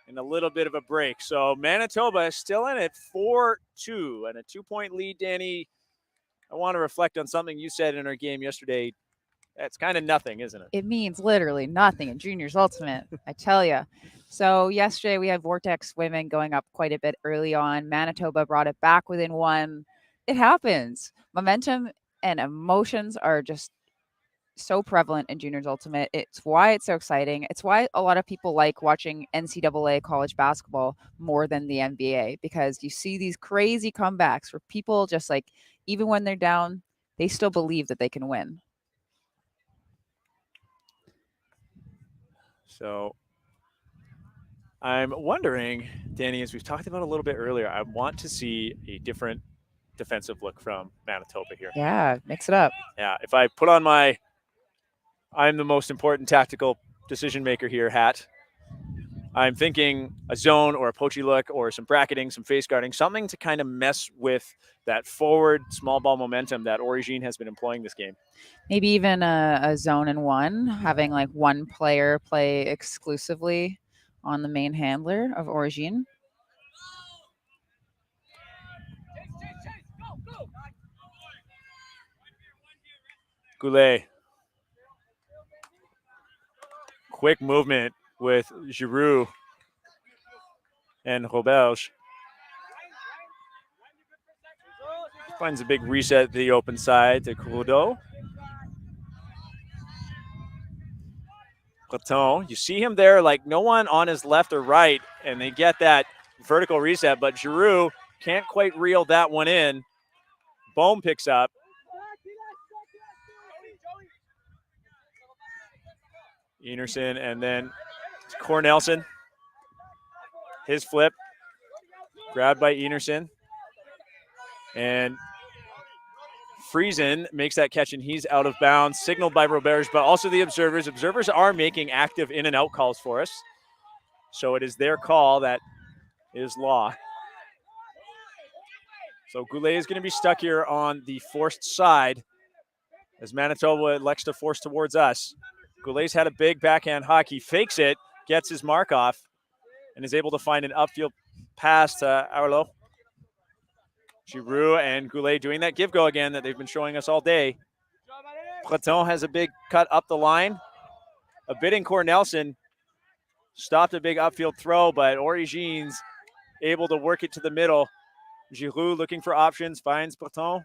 and a little bit of a break. So Manitoba is still in it, 4-2, and a 2-point lead. Danny, I want to reflect on something you said in our game yesterday. That's kind of nothing, isn't it? It means literally nothing in Juniors Ultimate, I tell you. So yesterday we had Vortex women going up quite a bit early on. Manitoba brought it back within one. It happens. Momentum and emotions are just so prevalent in juniors ultimate. It's why it's so exciting. It's why a lot of people like watching NCAA college basketball more than the NBA, because you see these crazy comebacks where people just like, even when they're down, they still believe that they can win. So I'm wondering, Danny, as we've talked about a little bit earlier, I want to see a different defensive look from Manitoba here. Yeah, mix it up. Yeah, if I put on my I'm the most important tactical decision maker here hat, I'm thinking a zone or a poachy look or some bracketing, some face guarding, something to kind of mess with that forward small ball momentum that Origine has been employing this game. Maybe even a zone and one, having like one player play exclusively on the main handler of Origine. Goulet. Quick movement with Giroux and Roberge. Finds a big reset at the open side to Courdeau. Breton, you see him there, like no one on his left or right, and they get that vertical reset, but Giroux can't quite reel that one in. Bohm picks up. Enerson, and then Cornelson. His flip, grabbed by Enerson. And Friesen makes that catch, and he's out of bounds, signaled by Roberge, but also the observers. Observers are making active in and out calls for us. So it is their call that is law. So Goulet is going to be stuck here on the forced side as Manitoba elects to force towards us. Goulet's had a big backhand hook. He fakes it, gets his mark off, and is able to find an upfield pass to Arlo. Giroux and Goulet doing that give-go again that they've been showing us all day. Breton has a big cut up the line. A bit in Cornelson. Stopped a big upfield throw, but Origine's able to work it to the middle. Giroux looking for options, finds Breton.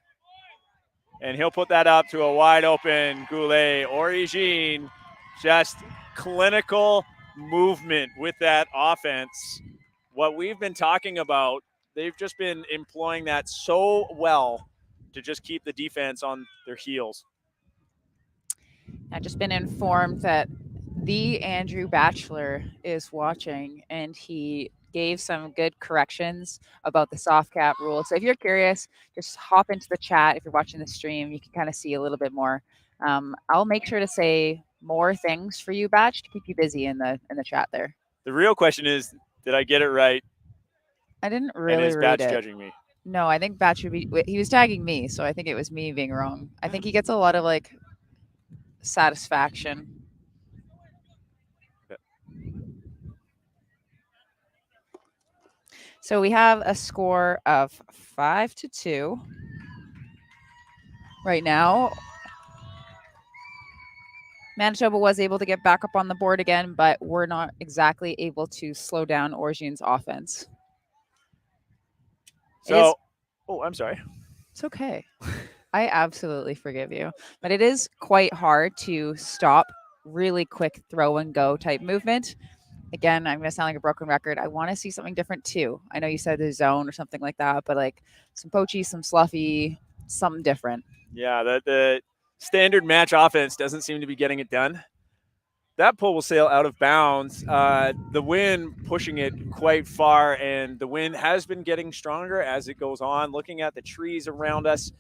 And he'll put that up to a wide open Goulet. Origine, just clinical movement with that offense. What we've been talking about, they've just been employing that so well to just keep the defense on their heels. I've just been informed that the Andrew Batchelor is watching, and he gave some good corrections about the soft cap rule. So if you're curious, just hop into the chat. If you're watching the stream, you can kind of see a little bit more. I'll make sure to say more things for you, Batch, to keep you busy in the chat there. The real question is, did I get it right? I didn't really and is read Batch it. judging me? No, I think Batch would be. He was tagging me, so I think it was me being wrong. I think he gets a lot of like satisfaction. So we have a score of 5-2 right now. Manitoba was able to get back up on the board again, but we're not exactly able to slow down Origine's offense. So, I'm sorry. It's okay. I absolutely forgive you. But it is quite hard to stop really quick throw and go type movement. Again, I'm going to sound like a broken record. I want to see something different too. I know you said the zone or something like that, but like some poachy, some sluffy, something different. Yeah, the standard match offense doesn't seem to be getting it done. That pull will sail out of bounds. The wind pushing it quite far, and the wind has been getting stronger as it goes on. Looking at the trees around us,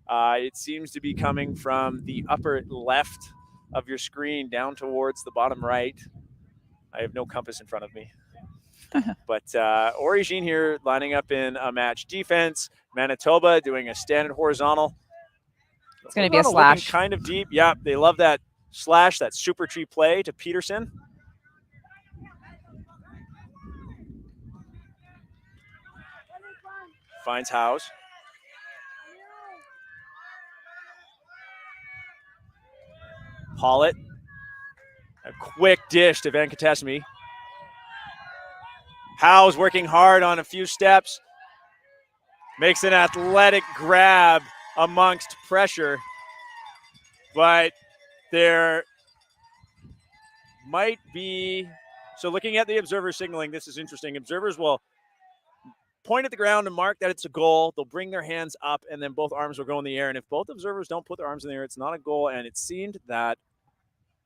it seems to be coming from the upper left of your screen down towards the bottom right. I have no compass in front of me. But Origine here lining up in a match defense. Manitoba doing a standard horizontal. It's going to be a slash. Kind of deep. Yeah, they love that slash, that super tree play to Peterson. Finds House. Pollitt. A quick dish to Van Katesmy. Howe's working hard on a few steps. Makes an athletic grab amongst pressure. But there might be, so looking at the observer signaling, this is interesting. Observers will point at the ground and mark that it's a goal. They'll bring their hands up, and then both arms will go in the air. And if both observers don't put their arms in the air, it's not a goal. And it seemed that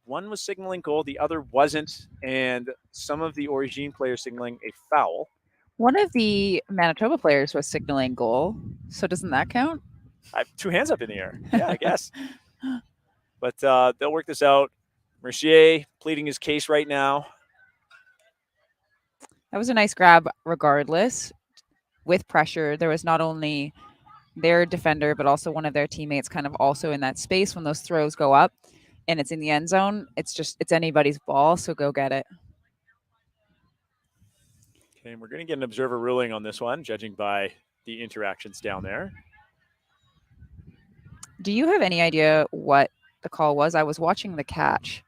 one was signaling goal, the other wasn't, and some of the Origine players signaling a foul. One of the Manitoba players was signaling goal, so doesn't that count? I have two hands up in the air. Yeah, I guess. But they'll work this out. Mercier pleading his case right now. That was a nice grab regardless. With pressure, there was not only their defender, but also one of their teammates kind of also in that space when those throws go up and it's in the end zone. It's anybody's ball, so go get it. Okay, we're going to get an observer ruling on this one, judging by the interactions down there. Do you have any idea what the call was? I was watching the catch.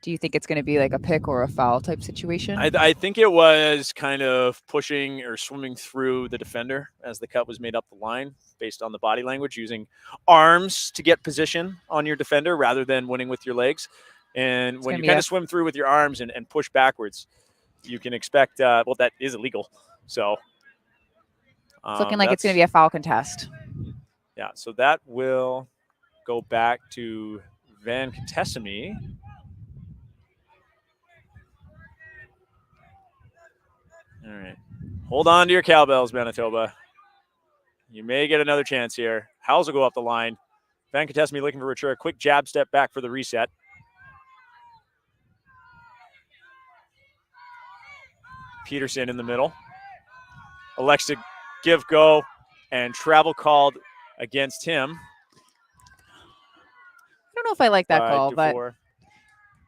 Do you think it's going to be like a pick or a foul type situation? I think it was kind of pushing or swimming through the defender as the cut was made up the line based on the body language, using arms to get position on your defender rather than winning with your legs. And when you kind of swim through with your arms and push backwards, you can expect, well, that is illegal. So it's looking like it's going to be a foul contest. Yeah, so that will go back to Van Contessamy. All right. Hold on to your cowbells, Manitoba. You may get another chance here. Howells will go up the line. Van Contessamy looking for Richard. Quick jab step back for the reset. Peterson in the middle. Elects to give go, and travel called against him. I don't know if I like that call, Dufour.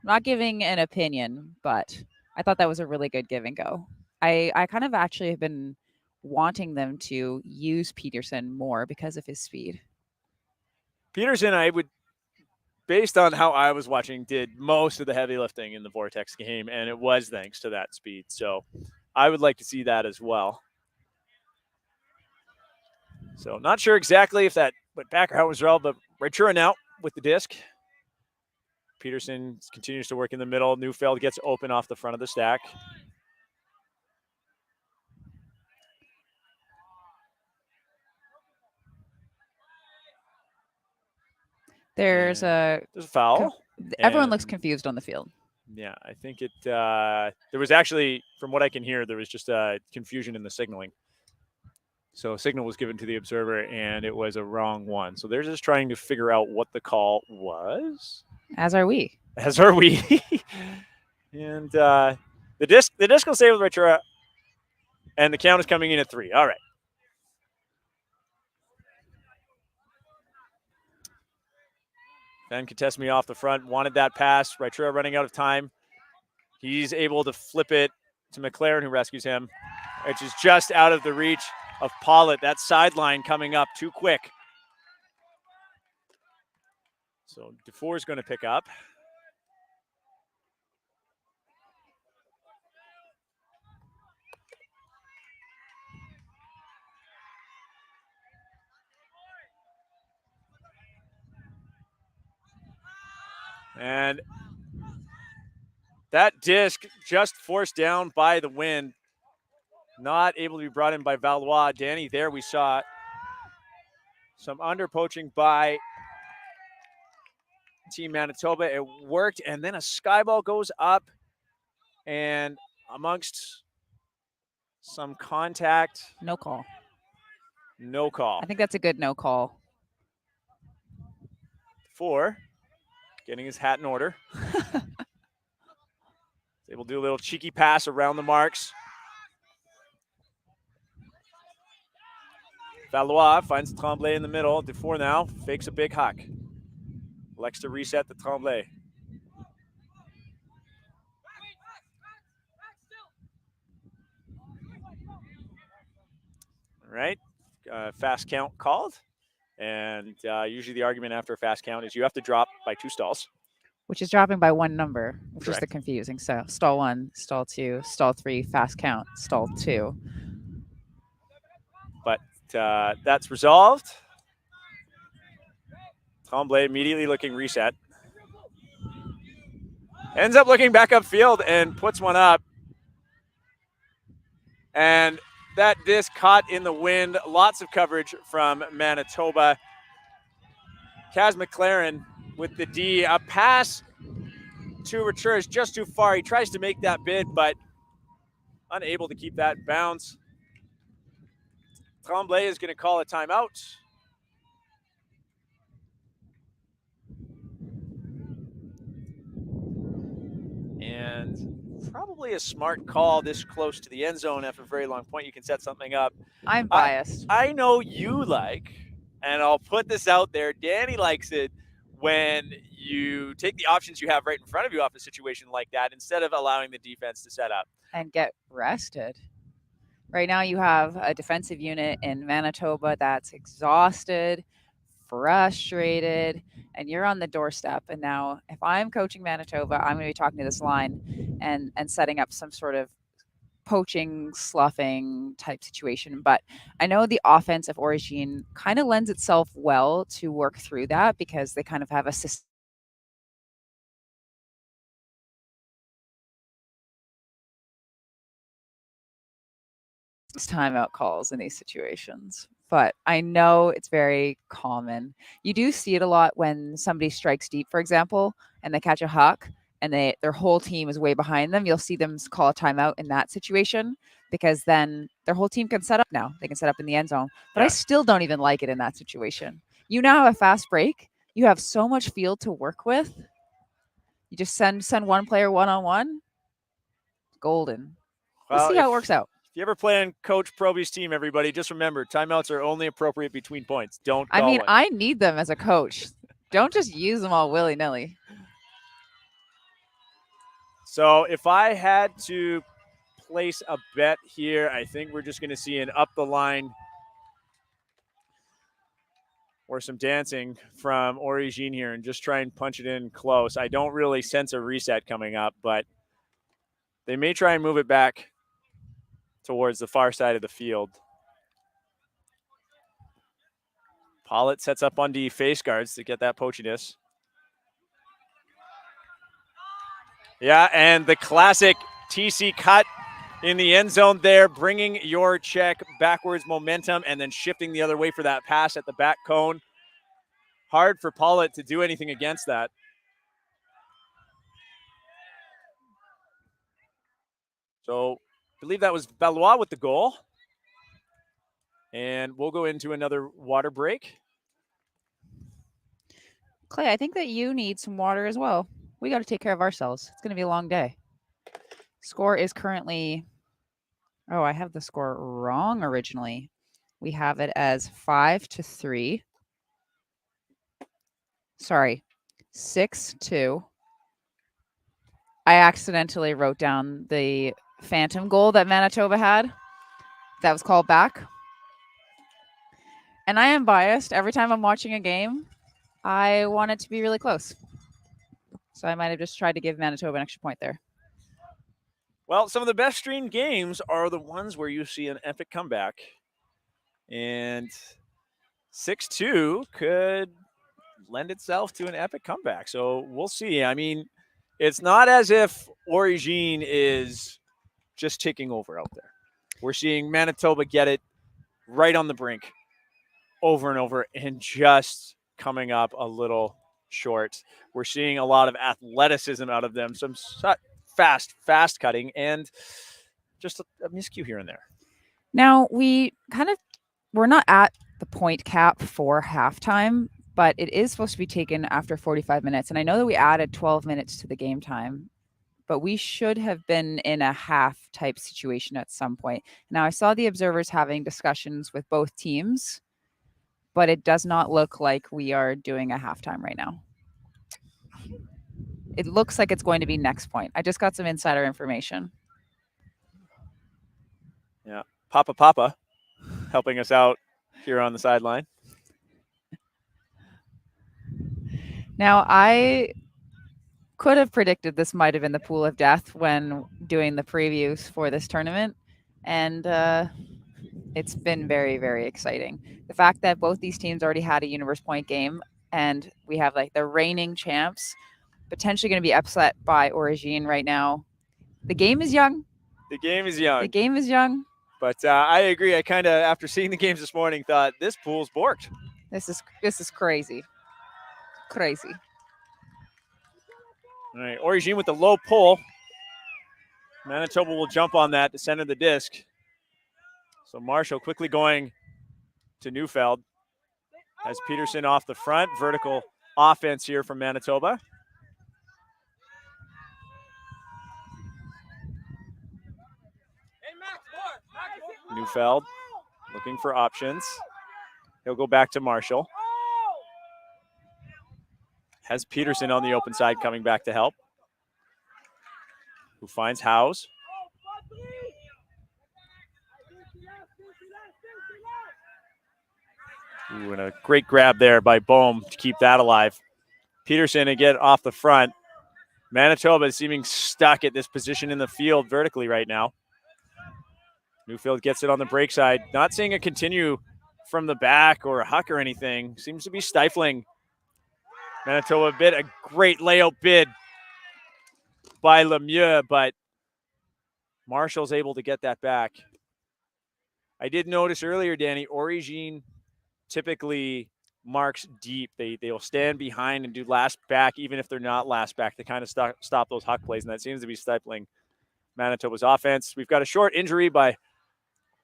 but not giving an opinion, but I thought that was a really good give and go. I kind of actually have been wanting them to use Peterson more because of his speed. Peterson, I would, based on how I was watching, did most of the heavy lifting in the Vortex game, and it was thanks to that speed. So I would like to see that as well. So not sure exactly if that went back or how it was rolled, but Ventura now with the disc. Peterson continues to work in the middle. Neufeld gets open off the front of the stack. There's a foul. Everyone looks confused on the field. Yeah, I think it. There was actually, from what I can hear, there was just confusion in the signaling. So a signal was given to the observer, and it was a wrong one. So they're just trying to figure out what the call was. As are we. As are we. And the disc will stay with Ventura, and the count is coming in at 3. All right. Van Contessamy off the front, wanted that pass. Ventura running out of time. He's able to flip it to McLaren, who rescues him, which is just out of the reach of Pollitt. That sideline coming up too quick. So Dufour is going to pick up. And that disc just forced down by the wind. Not able to be brought in by Valois. Danny, there we saw some under poaching by Team Manitoba. It worked, and then a sky ball goes up, and amongst some contact. No call. No call. I think that's a good no call. Four. Getting his hat in order. Able to do a little cheeky pass around the marks. Valois finds the Tremblay in the middle. Dufour now fakes a big huck. Elects to reset the Tremblay. All right. Fast count called. And usually the argument after a fast count is you have to drop by 2 stalls. Which is dropping by 1 number, which Correct. is the confusing. So stall 1, stall 2, stall 3, fast count, stall 2. But that's resolved. Tremblay immediately looking reset. ends up looking back upfield and puts one up. And that disc caught in the wind. Lots of coverage from Manitoba. Kaz McLaren with the D. A pass to Retur is just too far. He tries to make that bid, but unable to keep that bounce. Tremblay is going to call a timeout. And probably a smart call this close to the end zone after a very long point. You can set something up. I'm biased. I know you like, and I'll put this out there, Danny likes it when you take the options you have right in front of you off a situation like that instead of allowing the defense to set up. And get rested. Right now you have a defensive unit in Manitoba that's exhausted, frustrated, and you're on the doorstep. And now if I'm coaching Manitoba, I'm going to be talking to this line and setting up some sort of poaching, sloughing type situation. But I know the offense of Origine kind of lends itself well to work through that because they kind of have a system. Timeout calls in these situations, but I know it's very common. You do see it a lot when somebody strikes deep, for example, and they catch a huck and their whole team is way behind them. You'll see them call a timeout in that situation because then their whole team can set up now. They can set up in the end zone, but I still don't even like it in that situation. You now have a fast break. You have so much field to work with. You just send one player one-on-one. Golden. We'll see how it works out. If you ever play on Coach Proby's team, everybody, just remember, timeouts are only appropriate between points. Don't call one. I need them as a coach. Don't just use them all willy-nilly. So if I had to place a bet here, I think we're just going to see an up the line or some dancing from Origine here and just try and punch it in close. I don't really sense a reset coming up, but they may try and move it back towards the far side of the field. Pollitt sets up on D face guards to get that poachiness. Yeah, and the classic TC cut in the end zone there, bringing your check backwards momentum and then shifting the other way for that pass at the back cone. Hard for Pollitt to do anything against that. So I believe that was Valois with the goal. And we'll go into another water break. Clay, I think that you need some water as well. We got to take care of ourselves. It's going to be a long day. Score is currently... Oh, I have the score wrong originally. We have it as 5-3. Sorry, 6-2. I accidentally wrote down the phantom goal that Manitoba had. That was called back. And I am biased. Every time I'm watching a game, I want it to be really close. So I might have just tried to give Manitoba an extra point there. Well, some of the best streamed games are the ones where you see an epic comeback. And 6-2 could lend itself to an epic comeback. So we'll see. I mean, it's not as if Origine is just taking over out there. We're seeing Manitoba get it right on the brink over and over and just coming up a little short. We're seeing a lot of athleticism out of them, some fast cutting, and just a miscue here and there. Now, we're not at the point cap for halftime, but it is supposed to be taken after 45 minutes. And I know that we added 12 minutes to the game time, but we should have been in a half type situation at some point. Now, I saw the observers having discussions with both teams, but it does not look like we are doing a halftime right now. It looks like it's going to be next point. I just got some insider information. Yeah. Papa helping us out here on the sideline. Now, I could have predicted this might have been the pool of death when doing the previews for this tournament. And it's been very, very exciting. The fact that both these teams already had a universe point game and we have like the reigning champs potentially going to be upset by Origine right now. The game is young. The game is young. The game is young. But I agree. I kind of, after seeing the games this morning, thought this pool's borked. This is crazy. Crazy. All right, Origine with the low pull. Manitoba will jump on that to center the disc. So Marshall quickly going to Neufeld. Has Peterson off the front. Vertical offense here from Manitoba. Neufeld looking for options. He'll go back to Marshall. Has Peterson on the open side coming back to help. Who finds Howes. Ooh, and a great grab there by Bohm to keep that alive. Peterson again off the front. Manitoba is seeming stuck at this position in the field vertically right now. Neufeld gets it on the break side. Not seeing a continue from the back or a huck or anything. Seems to be stifling Manitoba a bit. A great layout bid by Lemieux, but Marshall's able to get that back. I did notice earlier, Danny, Origine typically marks deep. They'll stand behind and do last back, even if they're not last back, to kind of stop those huck plays, and that seems to be stifling Manitoba's offense. We've got a short injury by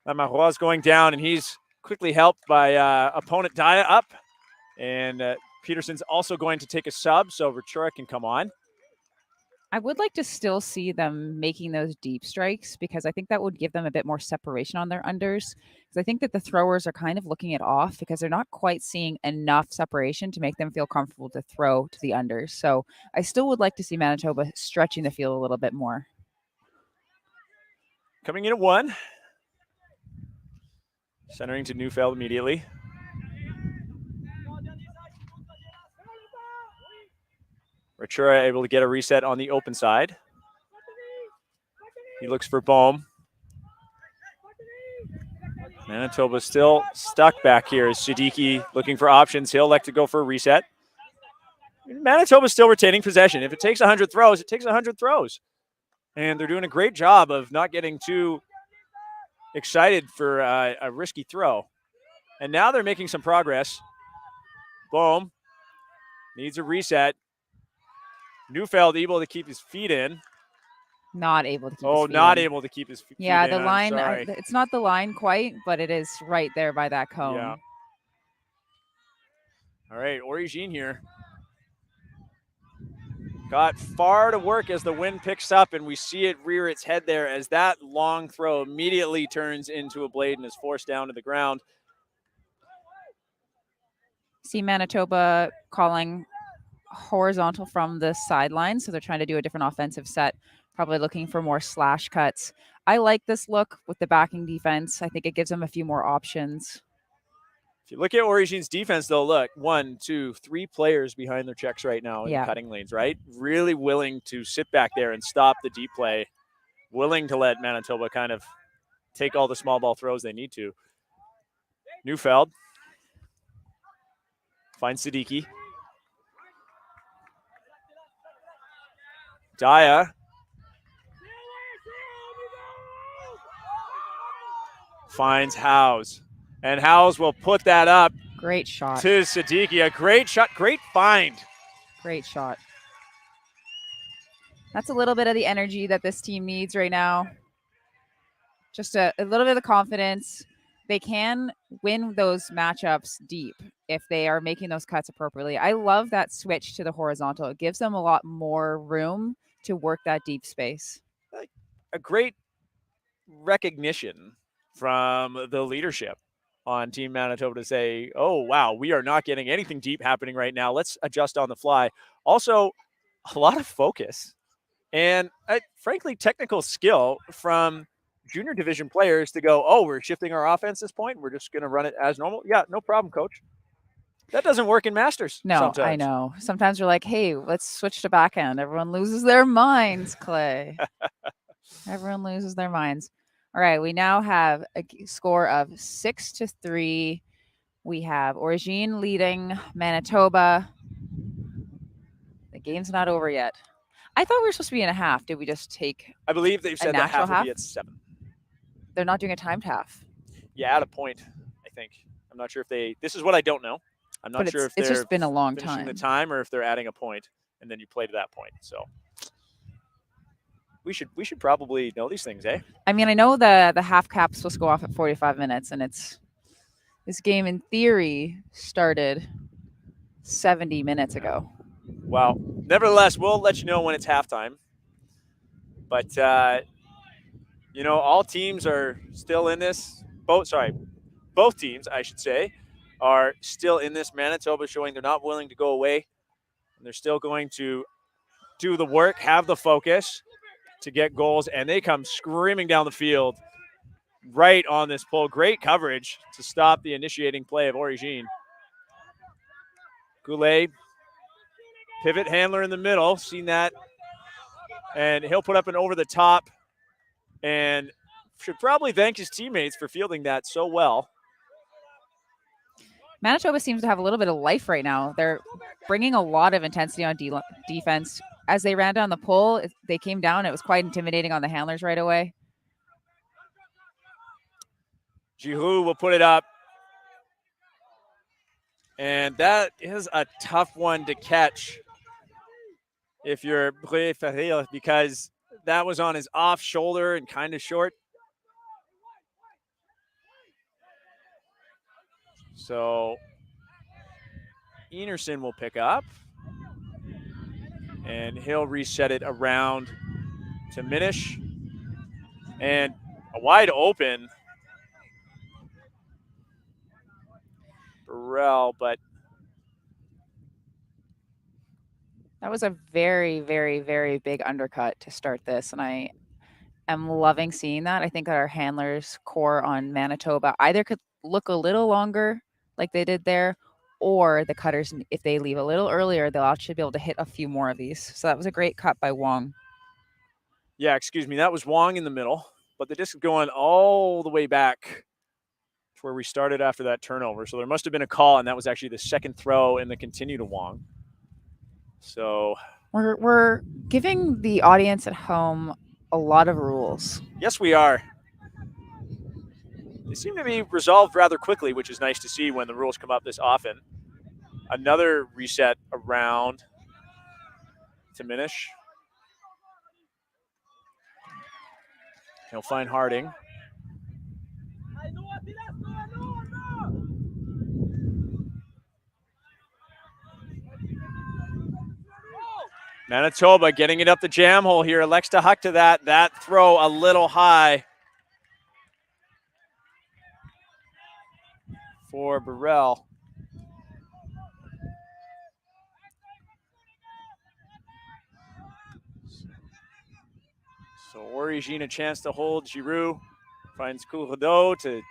Marois going down, and he's quickly helped by opponent Daya up. And Peterson's also going to take a sub, so Rachura can come on. I would like to still see them making those deep strikes because I think that would give them a bit more separation on their unders. Because I think that the throwers are kind of looking it off because they're not quite seeing enough separation to make them feel comfortable to throw to the unders. So I still would like to see Manitoba stretching the field a little bit more. Coming in at 1. Centering to Neufeld immediately. Rachura able to get a reset on the open side. He looks for Bohm. Manitoba still stuck back here as Siddiqui looking for options. He'll elect to go for a reset. Manitoba's still retaining possession. If it takes 100 throws, it takes 100 throws. And they're doing a great job of not getting too excited for a risky throw. And now they're making some progress. Bohm needs a reset. Neufeld able to keep his feet in. Not able to keep his feet not in. able to keep his feet in. Yeah, the line, sorry. it's not the line quite, but it is right there by that cone. Yeah. All right, Origine here. Got far to work as the wind picks up, and we see it rear its head there as that long throw immediately turns into a blade and is forced down to the ground. See Manitoba calling horizontal from the sideline, so they're trying to do a different offensive set, probably looking for more slash cuts. I like this look with the backing defense. I think it gives them a few more options. If you look at Origine's defense, though, look, 1, 2, 3 players behind their checks right now in the cutting lanes, right? Really willing to sit back there and stop the deep play, willing to let Manitoba kind of take all the small ball throws they need to. Neufeld finds Siddiqui. Daya finds Howes, and Howes will put that up. Great shot to Siddiqui. A great shot, great find. Great shot. That's a little bit of the energy that this team needs right now. Just a little bit of confidence. They can win those matchups deep if they are making those cuts appropriately. I love that switch to the horizontal. It gives them a lot more room to work that deep space. A great recognition from the leadership on Team Manitoba to say, oh, wow, we are not getting anything deep happening right now. Let's adjust on the fly. Also, a lot of focus and, frankly, technical skill from junior division players to go, oh, we're shifting our offense this point. We're just going to run it as normal. Yeah, no problem, coach. That doesn't work in Masters. No, sometimes. I know. Sometimes we're like, hey, let's switch to backhand. Everyone loses their minds, Clay. Everyone loses their minds. All right, we now have a score of 6-3. We have Origine leading Manitoba. The game's not over yet. I thought we were supposed to be in a half. Did we just take? I believe they've said that natural half will be half? at 7. They're not doing a timed half. Yeah, at a point, I think. I'm not sure if they. This is what I don't know. I'm not But sure if it's they're just been a long finishing time. the time or if they're adding a point and then you play to that point. So we should probably know these things, eh? I mean, I know the half cap's supposed to go off at 45 minutes, and this game in theory started 70 minutes ago. Well, nevertheless, we'll let you know when it's halftime. But all teams are still in this. Both teams, I should say, are still in this. Manitoba showing they're not willing to go away. And they're still going to do the work, have the focus to get goals, and they come screaming down the field right on this pull. Great coverage to stop the initiating play of Origine. Goulet, pivot handler in the middle, seen that. And he'll put up an over the top and should probably thank his teammates for fielding that so well. Manitoba seems to have a little bit of life right now. They're bringing a lot of intensity on defense. As they ran down the pull, they came down. It was quite intimidating on the handlers right away. Giroux will put it up. And that is a tough one to catch if you're Bré Ferreira, because that was on his off shoulder and kind of short. So Enerson will pick up. And he'll reset it around to Minish. And a wide open Burrell, but that was a very, very, very big undercut to start this. And I am loving seeing that. I think that our handlers core on Manitoba either could look a little longer like they did there, or the cutters, if they leave a little earlier, they'll actually be able to hit a few more of these. So that was a great cut by Wong. Yeah, excuse me. That was Wong in the middle, but the disc going all the way back to where we started after that turnover. So there must have been a call, and that was actually the second throw in the continue to Wong. So we're giving the audience at home a lot of rules. Yes, we are. They seem to be resolved rather quickly, which is nice to see when the rules come up this often. Another reset around to Minish. He'll find Harding. Manitoba getting it up the jam hole here. Elects to huck to that. That throw a little high for Burrell. So Origine a chance to hold. Giroux finds Courdeau to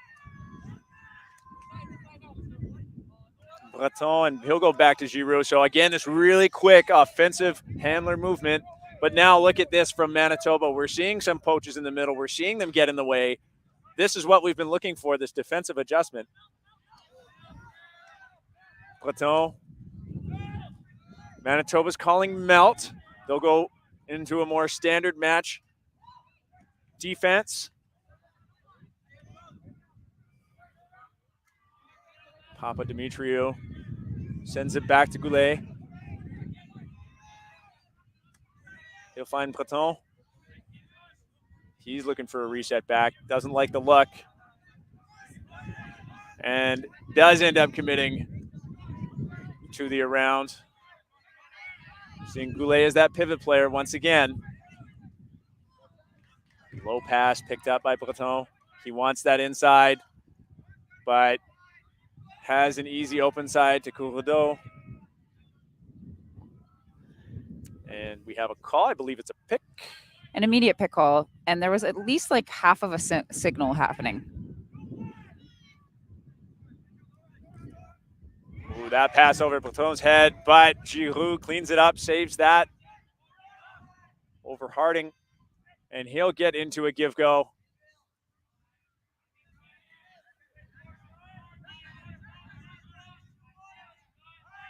Breton, and he'll go back to Giroux. So again, this really quick offensive handler movement. But now look at this from Manitoba. We're seeing some poaches in the middle. We're seeing them get in the way. This is what we've been looking for, this defensive adjustment. Breton. Manitoba's calling melt. They'll go into a more standard match defense. Papa Demetriou sends it back to Goulet. He'll find Breton. He's looking for a reset back. Doesn't like the look. And does end up committing to the around. Seeing Goulet as that pivot player once again. Low pass picked up by Breton. He wants that inside, but has an easy open side to Courdeau. And we have a call. I believe it's a pick. An immediate pick call. And there was at least like half of a signal happening. Ooh, that pass over Breton's head, but Giroux cleans it up, saves that over Harding, and he'll get into a give-go.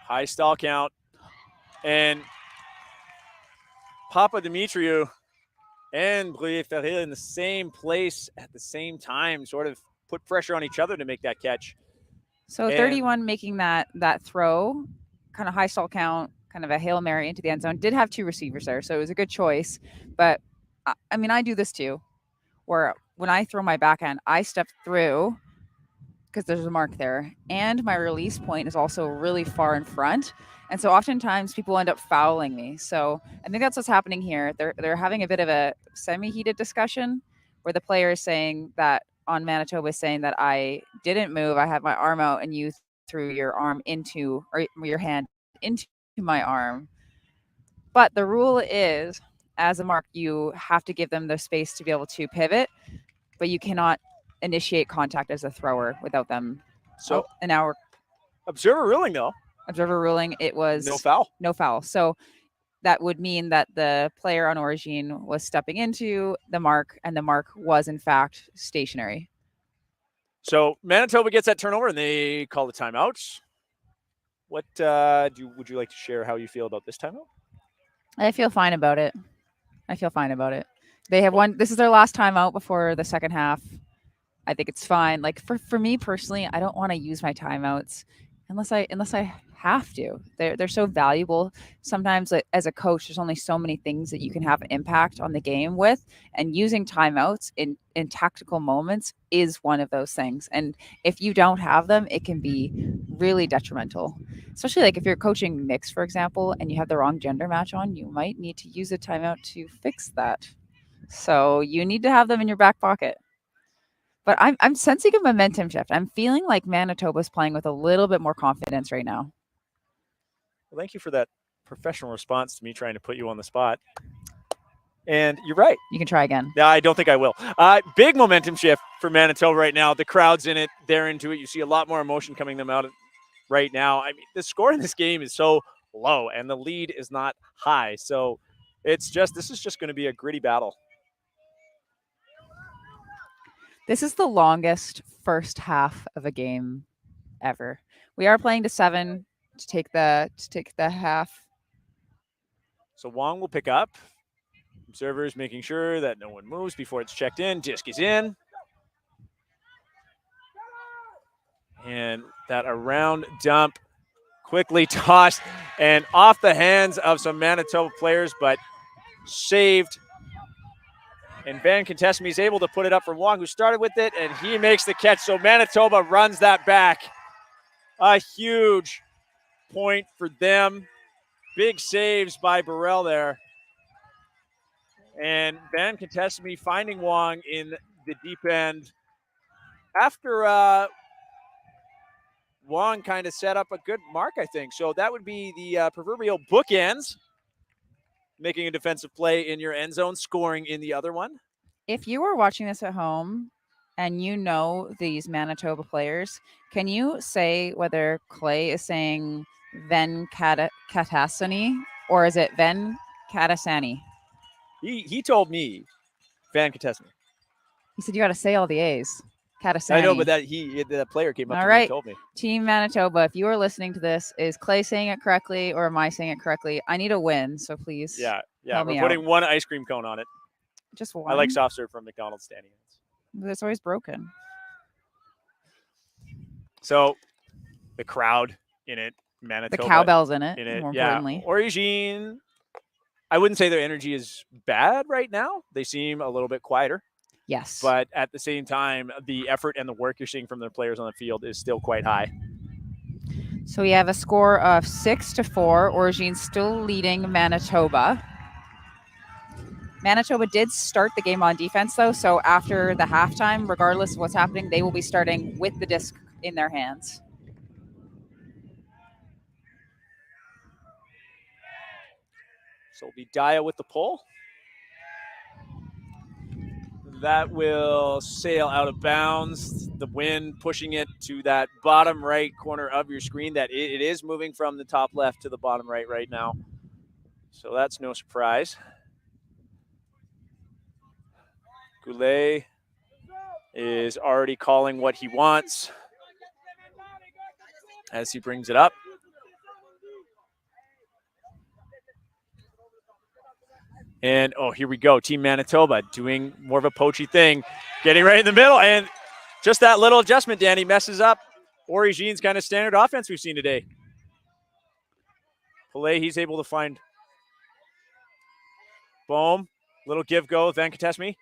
High stall count, and Papa Dimitriou and Bruyère-Ferré in the same place at the same time, sort of put pressure on each other to make that catch. So 31 making that throw, kind of high stall count, kind of a Hail Mary into the end zone. Did have two receivers there, so it was a good choice. But I mean, I do this too, where when I throw my backhand, I step through because there's a mark there, and my release point is also really far in front. And so oftentimes people end up fouling me. So I think that's what's happening here. They're having a bit of a semi-heated discussion where the player is saying that on Manitoba saying that I didn't move. I had my arm out and you threw your arm into, or your hand into my arm. But the rule is, as a mark, you have to give them the space to be able to pivot, but you cannot initiate contact as a thrower without them. So an hour. Observer ruling, though. Observer ruling, it was no foul. No foul. So that would mean that the player on Origine was stepping into the mark, and the mark was in fact stationary. So Manitoba gets that turnover, and they call the timeouts. What would you like to share how you feel about this timeout? I feel fine about it. They have one. This is their last timeout before the second half. I think it's fine. Like for me personally, I don't want to use my timeouts unless I have to. They're so valuable. Sometimes as a coach, there's only so many things that you can have impact on the game with, and using timeouts in tactical moments is one of those things. And if you don't have them, it can be really detrimental. Especially like if you're coaching mix, for example, and you have the wrong gender match on, you might need to use a timeout to fix that. So you need to have them in your back pocket. But I'm sensing a momentum shift. I'm feeling like Manitoba's playing with a little bit more confidence right now. Well, thank you for that professional response to me trying to put you on the spot. And you're right. You can try again. No, I don't think I will. Big momentum shift for Manitoba right now. The crowd's in it. They're into it. You see a lot more emotion coming them out right now. I mean, the score in this game is so low, and the lead is not high. So this is just going to be a gritty battle. This is the longest first half of a game ever. We are playing to 7 to take the half. So Wong will pick up. Observers making sure that no one moves before it's checked in. Disc is in. And that around dump quickly tossed and off the hands of some Manitoba players, but saved. And Van Contesme is able to put it up for Wong, who started with it, and he makes the catch. So Manitoba runs that back. A huge point for them. Big saves by Burrell there. And Van Contesme finding Wong in the deep end after Wong kind of set up a good mark, I think. So that would be the proverbial bookends, making a defensive play in your end zone, scoring in the other one. If you were watching this at home and you know these Manitoba players, can you say whether Clay is saying Ven Katasani or is it Ven Katasani? He told me Van Contesme. He said you got to say all the A's. Katasani. I know, but the player came up all to right. me and told me. Team Manitoba, if you are listening to this, is Clay saying it correctly or am I saying it correctly? I need a win, so please. Yeah. Help We're me putting out. one ice cream cone on it. Just one. I like soft serve from McDonald's standing. It's always broken. So the crowd in it, Manitoba. The cowbell's in it, more importantly. Yeah. Origine, I wouldn't say their energy is bad right now. They seem a little bit quieter. Yes. But at the same time, the effort and the work you're seeing from their players on the field is still quite high. So we have a score of 6-4. Origine still leading Manitoba. Manitoba did start the game on defense, though. So after the halftime, regardless of what's happening, they will be starting with the disc in their hands. So it'll be Daya with the pull. That will sail out of bounds. The wind pushing it to that bottom right corner of your screen. That it is moving from the top left to the bottom right now. So that's no surprise. Goulet is already calling what he wants as he brings it up. And, oh, here we go. Team Manitoba doing more of a poachy thing, getting right in the middle. And just that little adjustment, Danny, messes up Origine's kind of standard offense we've seen today. Pillay, he's able to find Bohm. Little give go, Van Katesmi.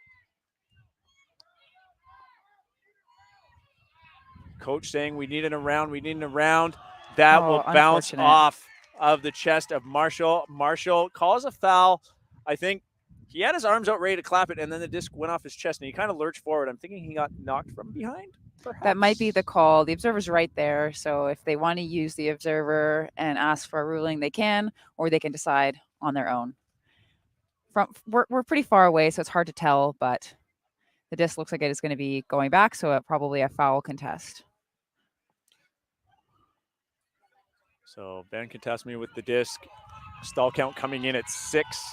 Coach saying we need it around, we need it around. That will bounce off of the chest of Marshall. Marshall calls a foul. I think he had his arms out ready to clap it, and then the disc went off his chest, and he kind of lurched forward. I'm thinking he got knocked from behind, perhaps? That might be the call. The observer's right there. So if they want to use the observer and ask for a ruling, they can, or they can decide on their own. We're pretty far away, so it's hard to tell, but the disc looks like it is going to be going back, so probably a foul contest. So Ben Katesmi with the disc. Stall count coming in at 6.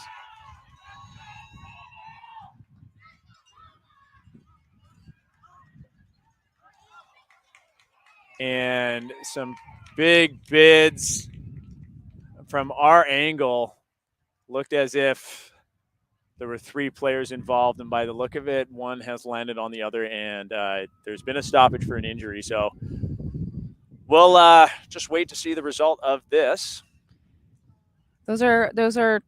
And some big bids from our angle. Looked as if there were 3 players involved, and by the look of it, one has landed on the other, and there's been a stoppage for an injury. So we'll just wait to see the result of this. Those are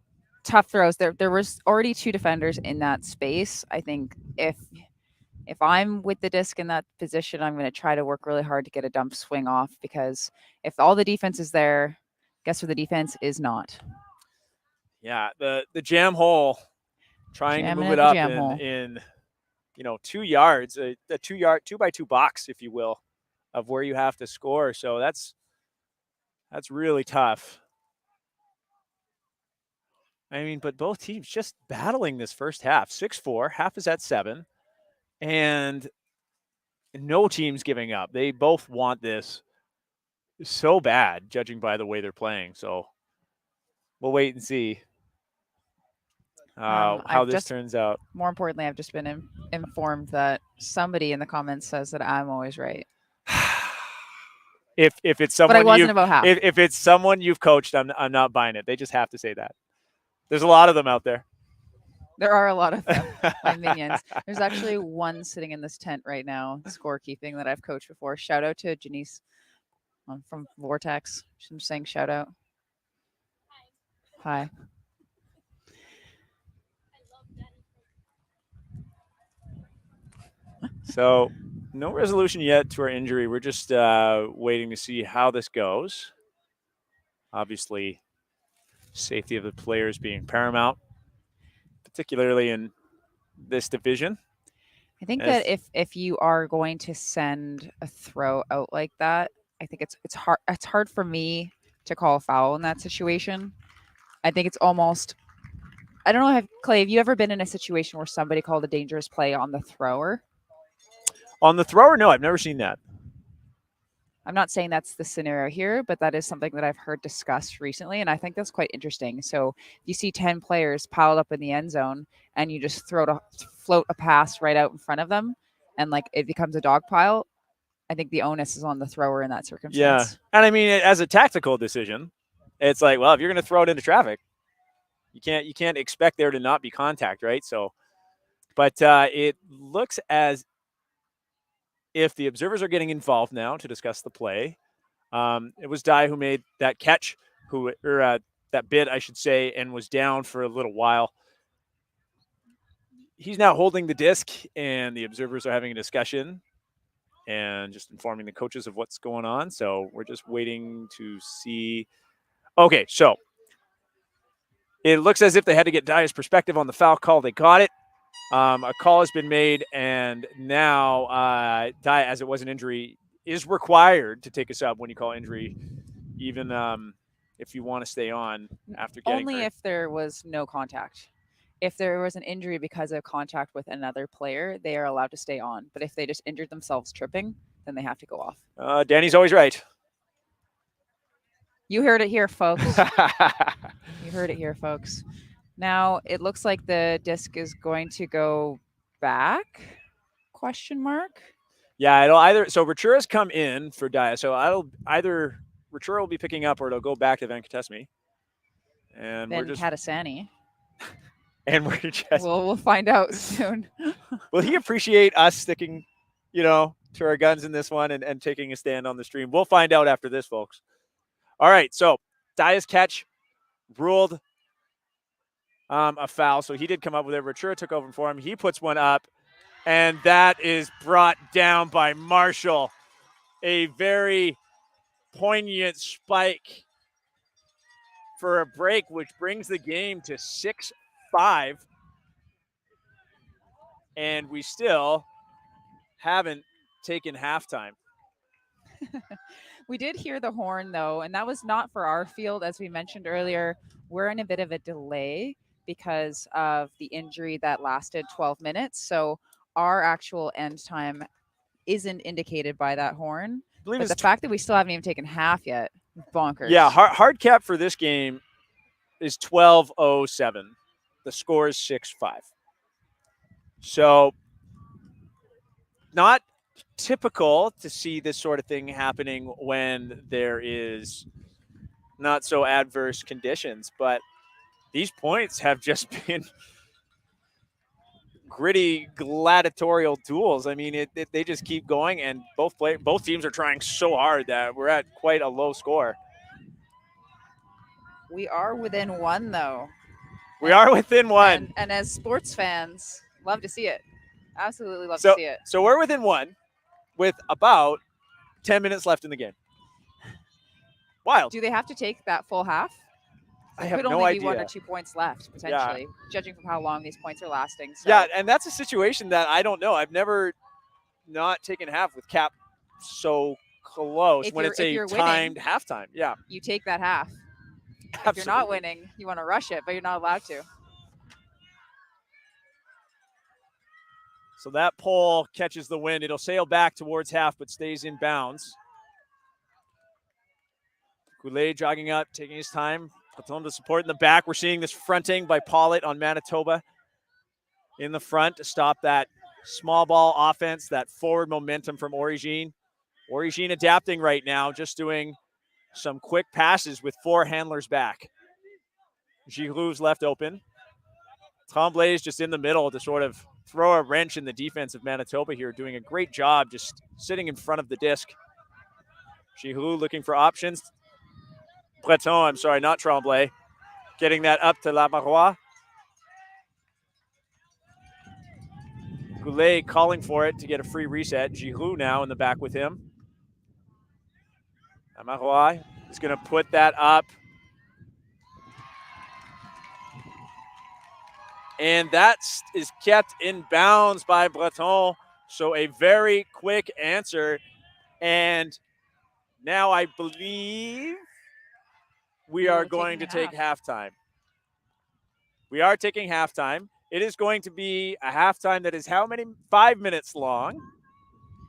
tough throws. There was already 2 defenders in that space. I think if I'm with the disc in that position, I'm going to try to work really hard to get a dump swing off, because if all the defense is there, guess what the defense is not? Yeah, the jam hole, trying to move it up in 2 yards, a 2x2 box, if you will, of where you have to score. So that's really tough. I mean, but both teams just battling this first half. 6-4, half is at 7, and no team's giving up. They both want this so bad, judging by the way they're playing. So we'll wait and see how this turns out. More importantly, I've just been informed that somebody in the comments says that I'm always right. If it's someone, but I wasn't about half. If it's someone you've coached, I'm not buying it. They just have to say that. There's a lot of them out there. There are a lot of them, my minions. There's actually one sitting in this tent right now, scorekeeping, that I've coached before. Shout out to Janice from Vortex. She's saying shout out. Hi. So no resolution yet to our injury. We're just waiting to see how this goes. Obviously, safety of the players being paramount, particularly in this division. I think that if you are going to send a throw out like that, I think it's hard. It's hard for me to call a foul in that situation. I think it's almost. I don't know, Clay, have you ever been in a situation where somebody called a dangerous play on the thrower? On the thrower, no, I've never seen that. I'm not saying that's the scenario here, but that is something that I've heard discussed recently, and I think that's quite interesting. So you see 10 players piled up in the end zone, and you just float a pass right out in front of them, and like it becomes a dog pile. I think the onus is on the thrower in that circumstance. Yeah, and I mean, as a tactical decision, it's like, well, if you're going to throw it into traffic, you can't expect there to not be contact, right? So, but it looks as if the observers are getting involved now to discuss the play. It was Dye who made that catch, that bid, I should say, and was down for a little while. He's now holding the disc, and the observers are having a discussion and just informing the coaches of what's going on. So we're just waiting to see. Okay, so it looks as if they had to get Dye's perspective on the foul call. They got it. A call has been made, and now Dye, as it was an injury, is required to take a sub when you call injury, even if you want to stay on after getting only hurt. If there was no contact. If there was an injury because of contact with another player, they are allowed to stay on. But if they just injured themselves tripping, then they have to go off. Danny's always right. You heard it here, folks. You heard it here, folks. Now, it looks like the disc is going to go back, ? Yeah, it'll either – so Richura's come in for Dye. So it'll either – Richura will be picking up, or it'll go back to Van Katesmi. And then we're just – Katasani. And we're just We'll find out soon. will he appreciate us sticking, to our guns in this one and taking a stand on the stream? We'll find out after this, folks. All right, so Daya's catch ruled a foul, so he did come up with it. Ventura took over for him. He puts one up, and that is brought down by Marshall. A very poignant spike for a break, which brings the game to 6-5. And we still haven't taken halftime. We did hear the horn, though, and that was not for our field. As we mentioned earlier, we're in a bit of a delay because of the injury that lasted 12 minutes. So our actual end time isn't indicated by that horn. But the fact that we still haven't even taken half yet, bonkers. Yeah, hard cap for this game is 12:07. The score is 6-5. So not typical to see this sort of thing happening when there is not so adverse conditions, but these points have just been gritty gladiatorial duels. I mean, they just keep going, and both teams are trying so hard that we're at quite a low score. We are within one, though. We are within one. And as sports fans, love to see it. Absolutely love to see it. So we're within one with about 10 minutes left in the game. Wild. Do they have to take that full half? I have could no only idea. be 1 or 2 points left, potentially, judging from how long these points are lasting. So. Yeah, and that's a situation that I don't know. I've never not taken half with cap so close when it's a timed halftime. Yeah. You take that half. Absolutely. If you're not winning, you want to rush it, but you're not allowed to. So that pole catches the wind. It'll sail back towards half, but stays in bounds. Goulet jogging up, taking his time. Platon to support in the back. We're seeing this fronting by Pollitt on Manitoba in the front to stop that small ball offense, that forward momentum from Origine. Origine adapting right now, just doing some quick passes with 4 handlers back. Giroux's left open. Tremblay is just in the middle to sort of throw a wrench in the defense of Manitoba here, doing a great job just sitting in front of the disc. Giroux looking for options. Breton, I'm sorry, not Tremblay. Getting that up to Lamarois. Goulet calling for it to get a free reset. Giroux now in the back with him. Lamarois is going to put that up. And that is kept in bounds by Breton. So a very quick answer. And now I believe we are going to take halftime. We are taking halftime. It is going to be a halftime that is how many? 5 minutes long.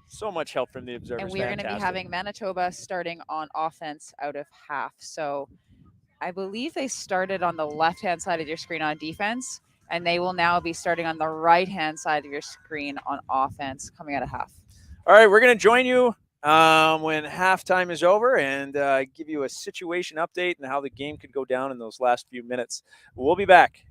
So much help from the observers. And we are going to be having Manitoba starting on offense out of half. So I believe they started on the left-hand side of your screen on defense, and they will now be starting on the right-hand side of your screen on offense coming out of half. All right, we're going to join you when halftime is over and give you a situation update and how the game could go down in those last few minutes. We'll be back.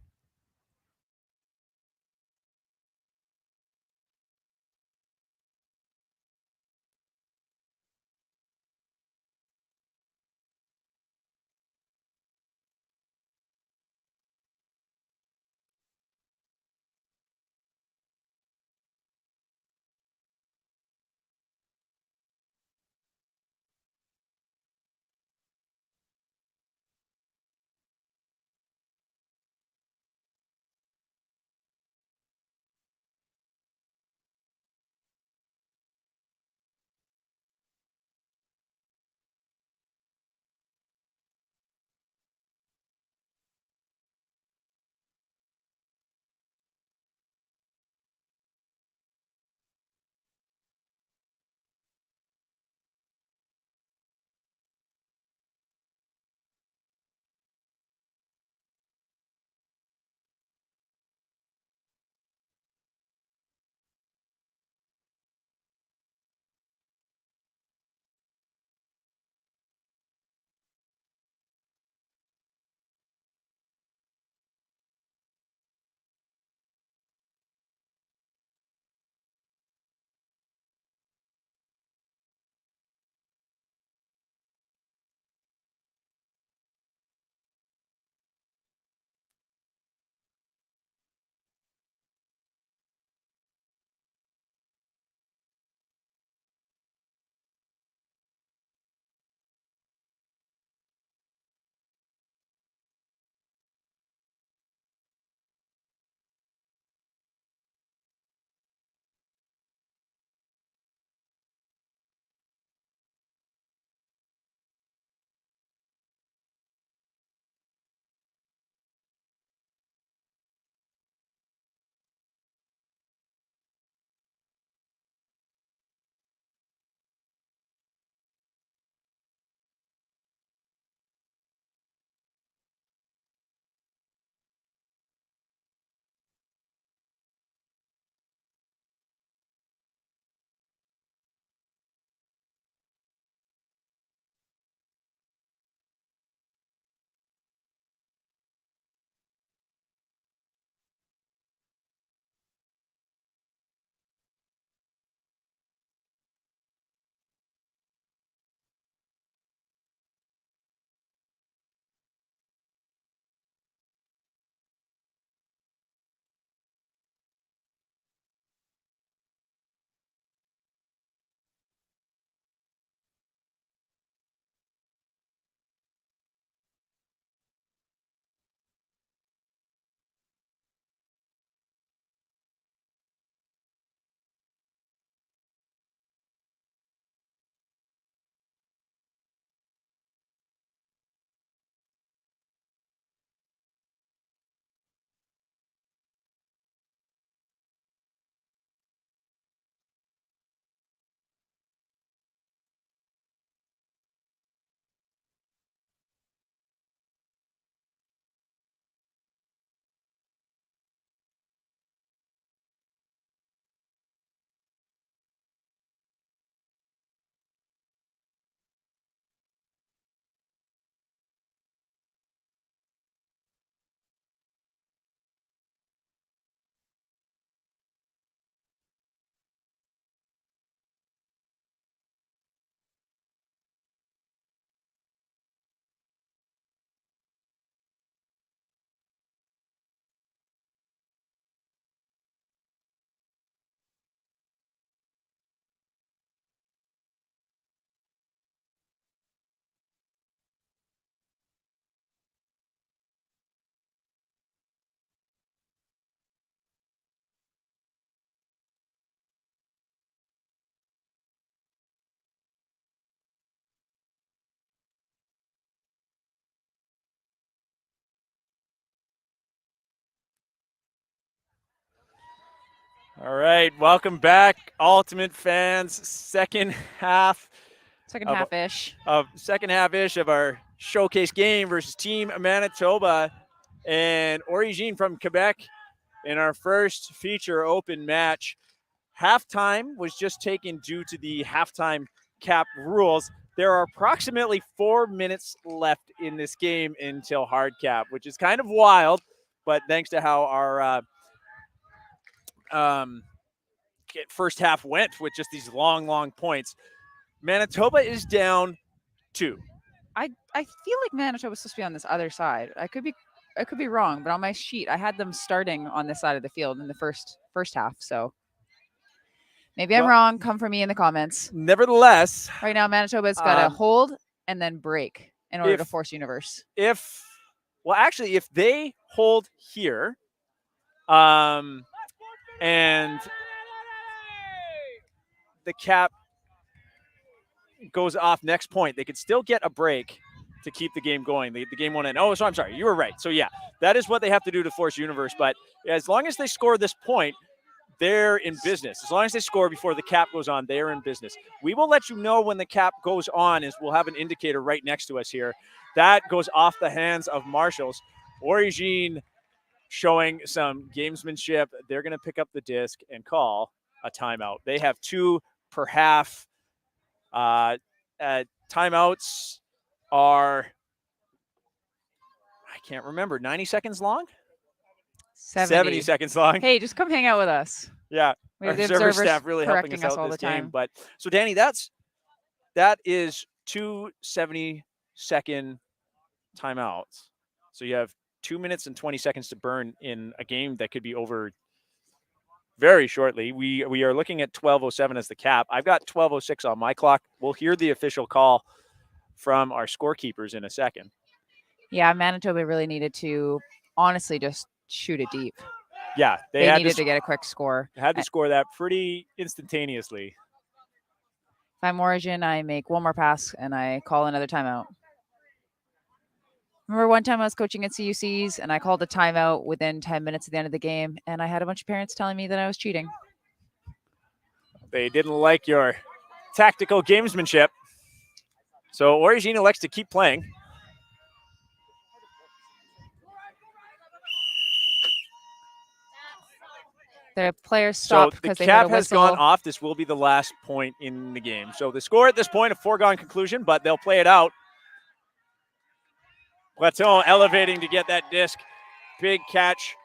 All right, welcome back, Ultimate fans. Second half Second Of- half-ish. of our showcase game versus Team Manitoba and Origine from Quebec in our first feature open match. Halftime was just taken due to the halftime cap rules. There are approximately 4 minutes left in this game until hard cap, which is kind of wild, but thanks to how our first half went with just these long points, Manitoba is down 2. I feel like Manitoba was supposed to be on this other side. I could be wrong, but on my sheet I had them starting on this side of the field in the first half. So maybe I'm wrong. Come for me in the comments. Nevertheless, Right now, Manitoba's got to hold and then break in order to force Universe. If they hold here, and the cap goes off next point, they could still get a break to keep the game going. The game won't end. Oh, so I'm sorry. You were right. So, yeah, that is what they have to do to force Universe. But as long as they score this point, they're in business. As long as they score before the cap goes on, they're in business. We will let you know when the cap goes on, as we'll have an indicator right next to us here. That goes off the hands of Marshals. Origine showing some gamesmanship. They're going to pick up the disc and call a timeout. They have 2 per half. Timeouts are, I can't remember, 90 seconds long? 70 seconds long. Hey, just come hang out with us. Yeah. We have Our the server observers staff really helping correcting us us out all this the time. game. But so Danny, that is 2 70-second timeouts. So you have 2 minutes and 20 seconds to burn in a game that could be over very shortly. We are looking at 12:07 as the cap. I've got 12:06 on my clock. We'll hear the official call from our scorekeepers in a second. Yeah, Manitoba really needed to honestly just shoot it deep. Yeah, they needed to get a quick score. Had to score that pretty instantaneously. If I'm Origin, I make one more pass and I call another timeout. Remember one time I was coaching at CUCs and I called a timeout within 10 minutes at the end of the game, and I had a bunch of parents telling me that I was cheating. They didn't like your tactical gamesmanship. So Origine elects to keep playing. The players stopped so because the they heard cap a has whistle. gone off. This will be the last point in the game. So the score at this point, a foregone conclusion, but they'll play it out. Plateau elevating to get that disc. Big catch.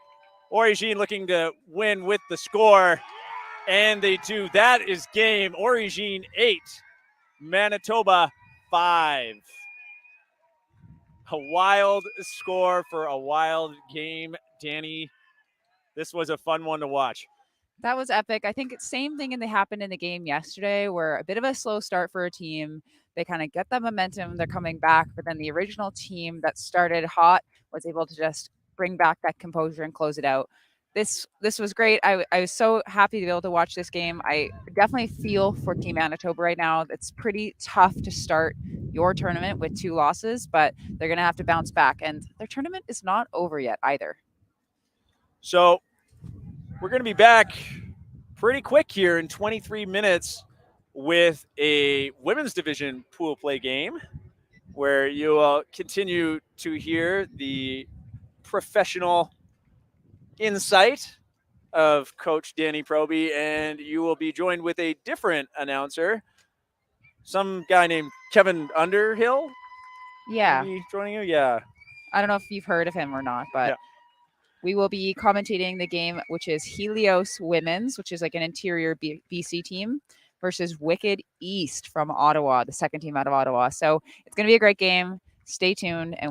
Origine looking to win with the score, and they do. That is game. Origine 8, Manitoba 5. A wild score for a wild game, Danny. This was a fun one to watch. That was epic. I think it's same thing happened in the game yesterday, where a bit of a slow start for a team. They kind of get that momentum. They're coming back, but then the original team that started hot was able to just bring back that composure and close it out. This was great. I was so happy to be able to watch this game. I definitely feel for Team Manitoba right now. It's pretty tough to start your tournament with 2 losses, but they're going to have to bounce back, and their tournament is not over yet either. So we're going to be back pretty quick here in 23 minutes with a women's division pool play game where you will continue to hear the professional insight of Coach Danny Proby, and you will be joined with a different announcer, some guy named Kevin Underhill. Yeah. Joining you? Yeah. I don't know if you've heard of him or not, but yeah. We will be commentating the game, which is Helios Women's, which is like an interior BC team, versus Wicked East from Ottawa, the second team out of Ottawa. So it's going to be a great game. Stay tuned. And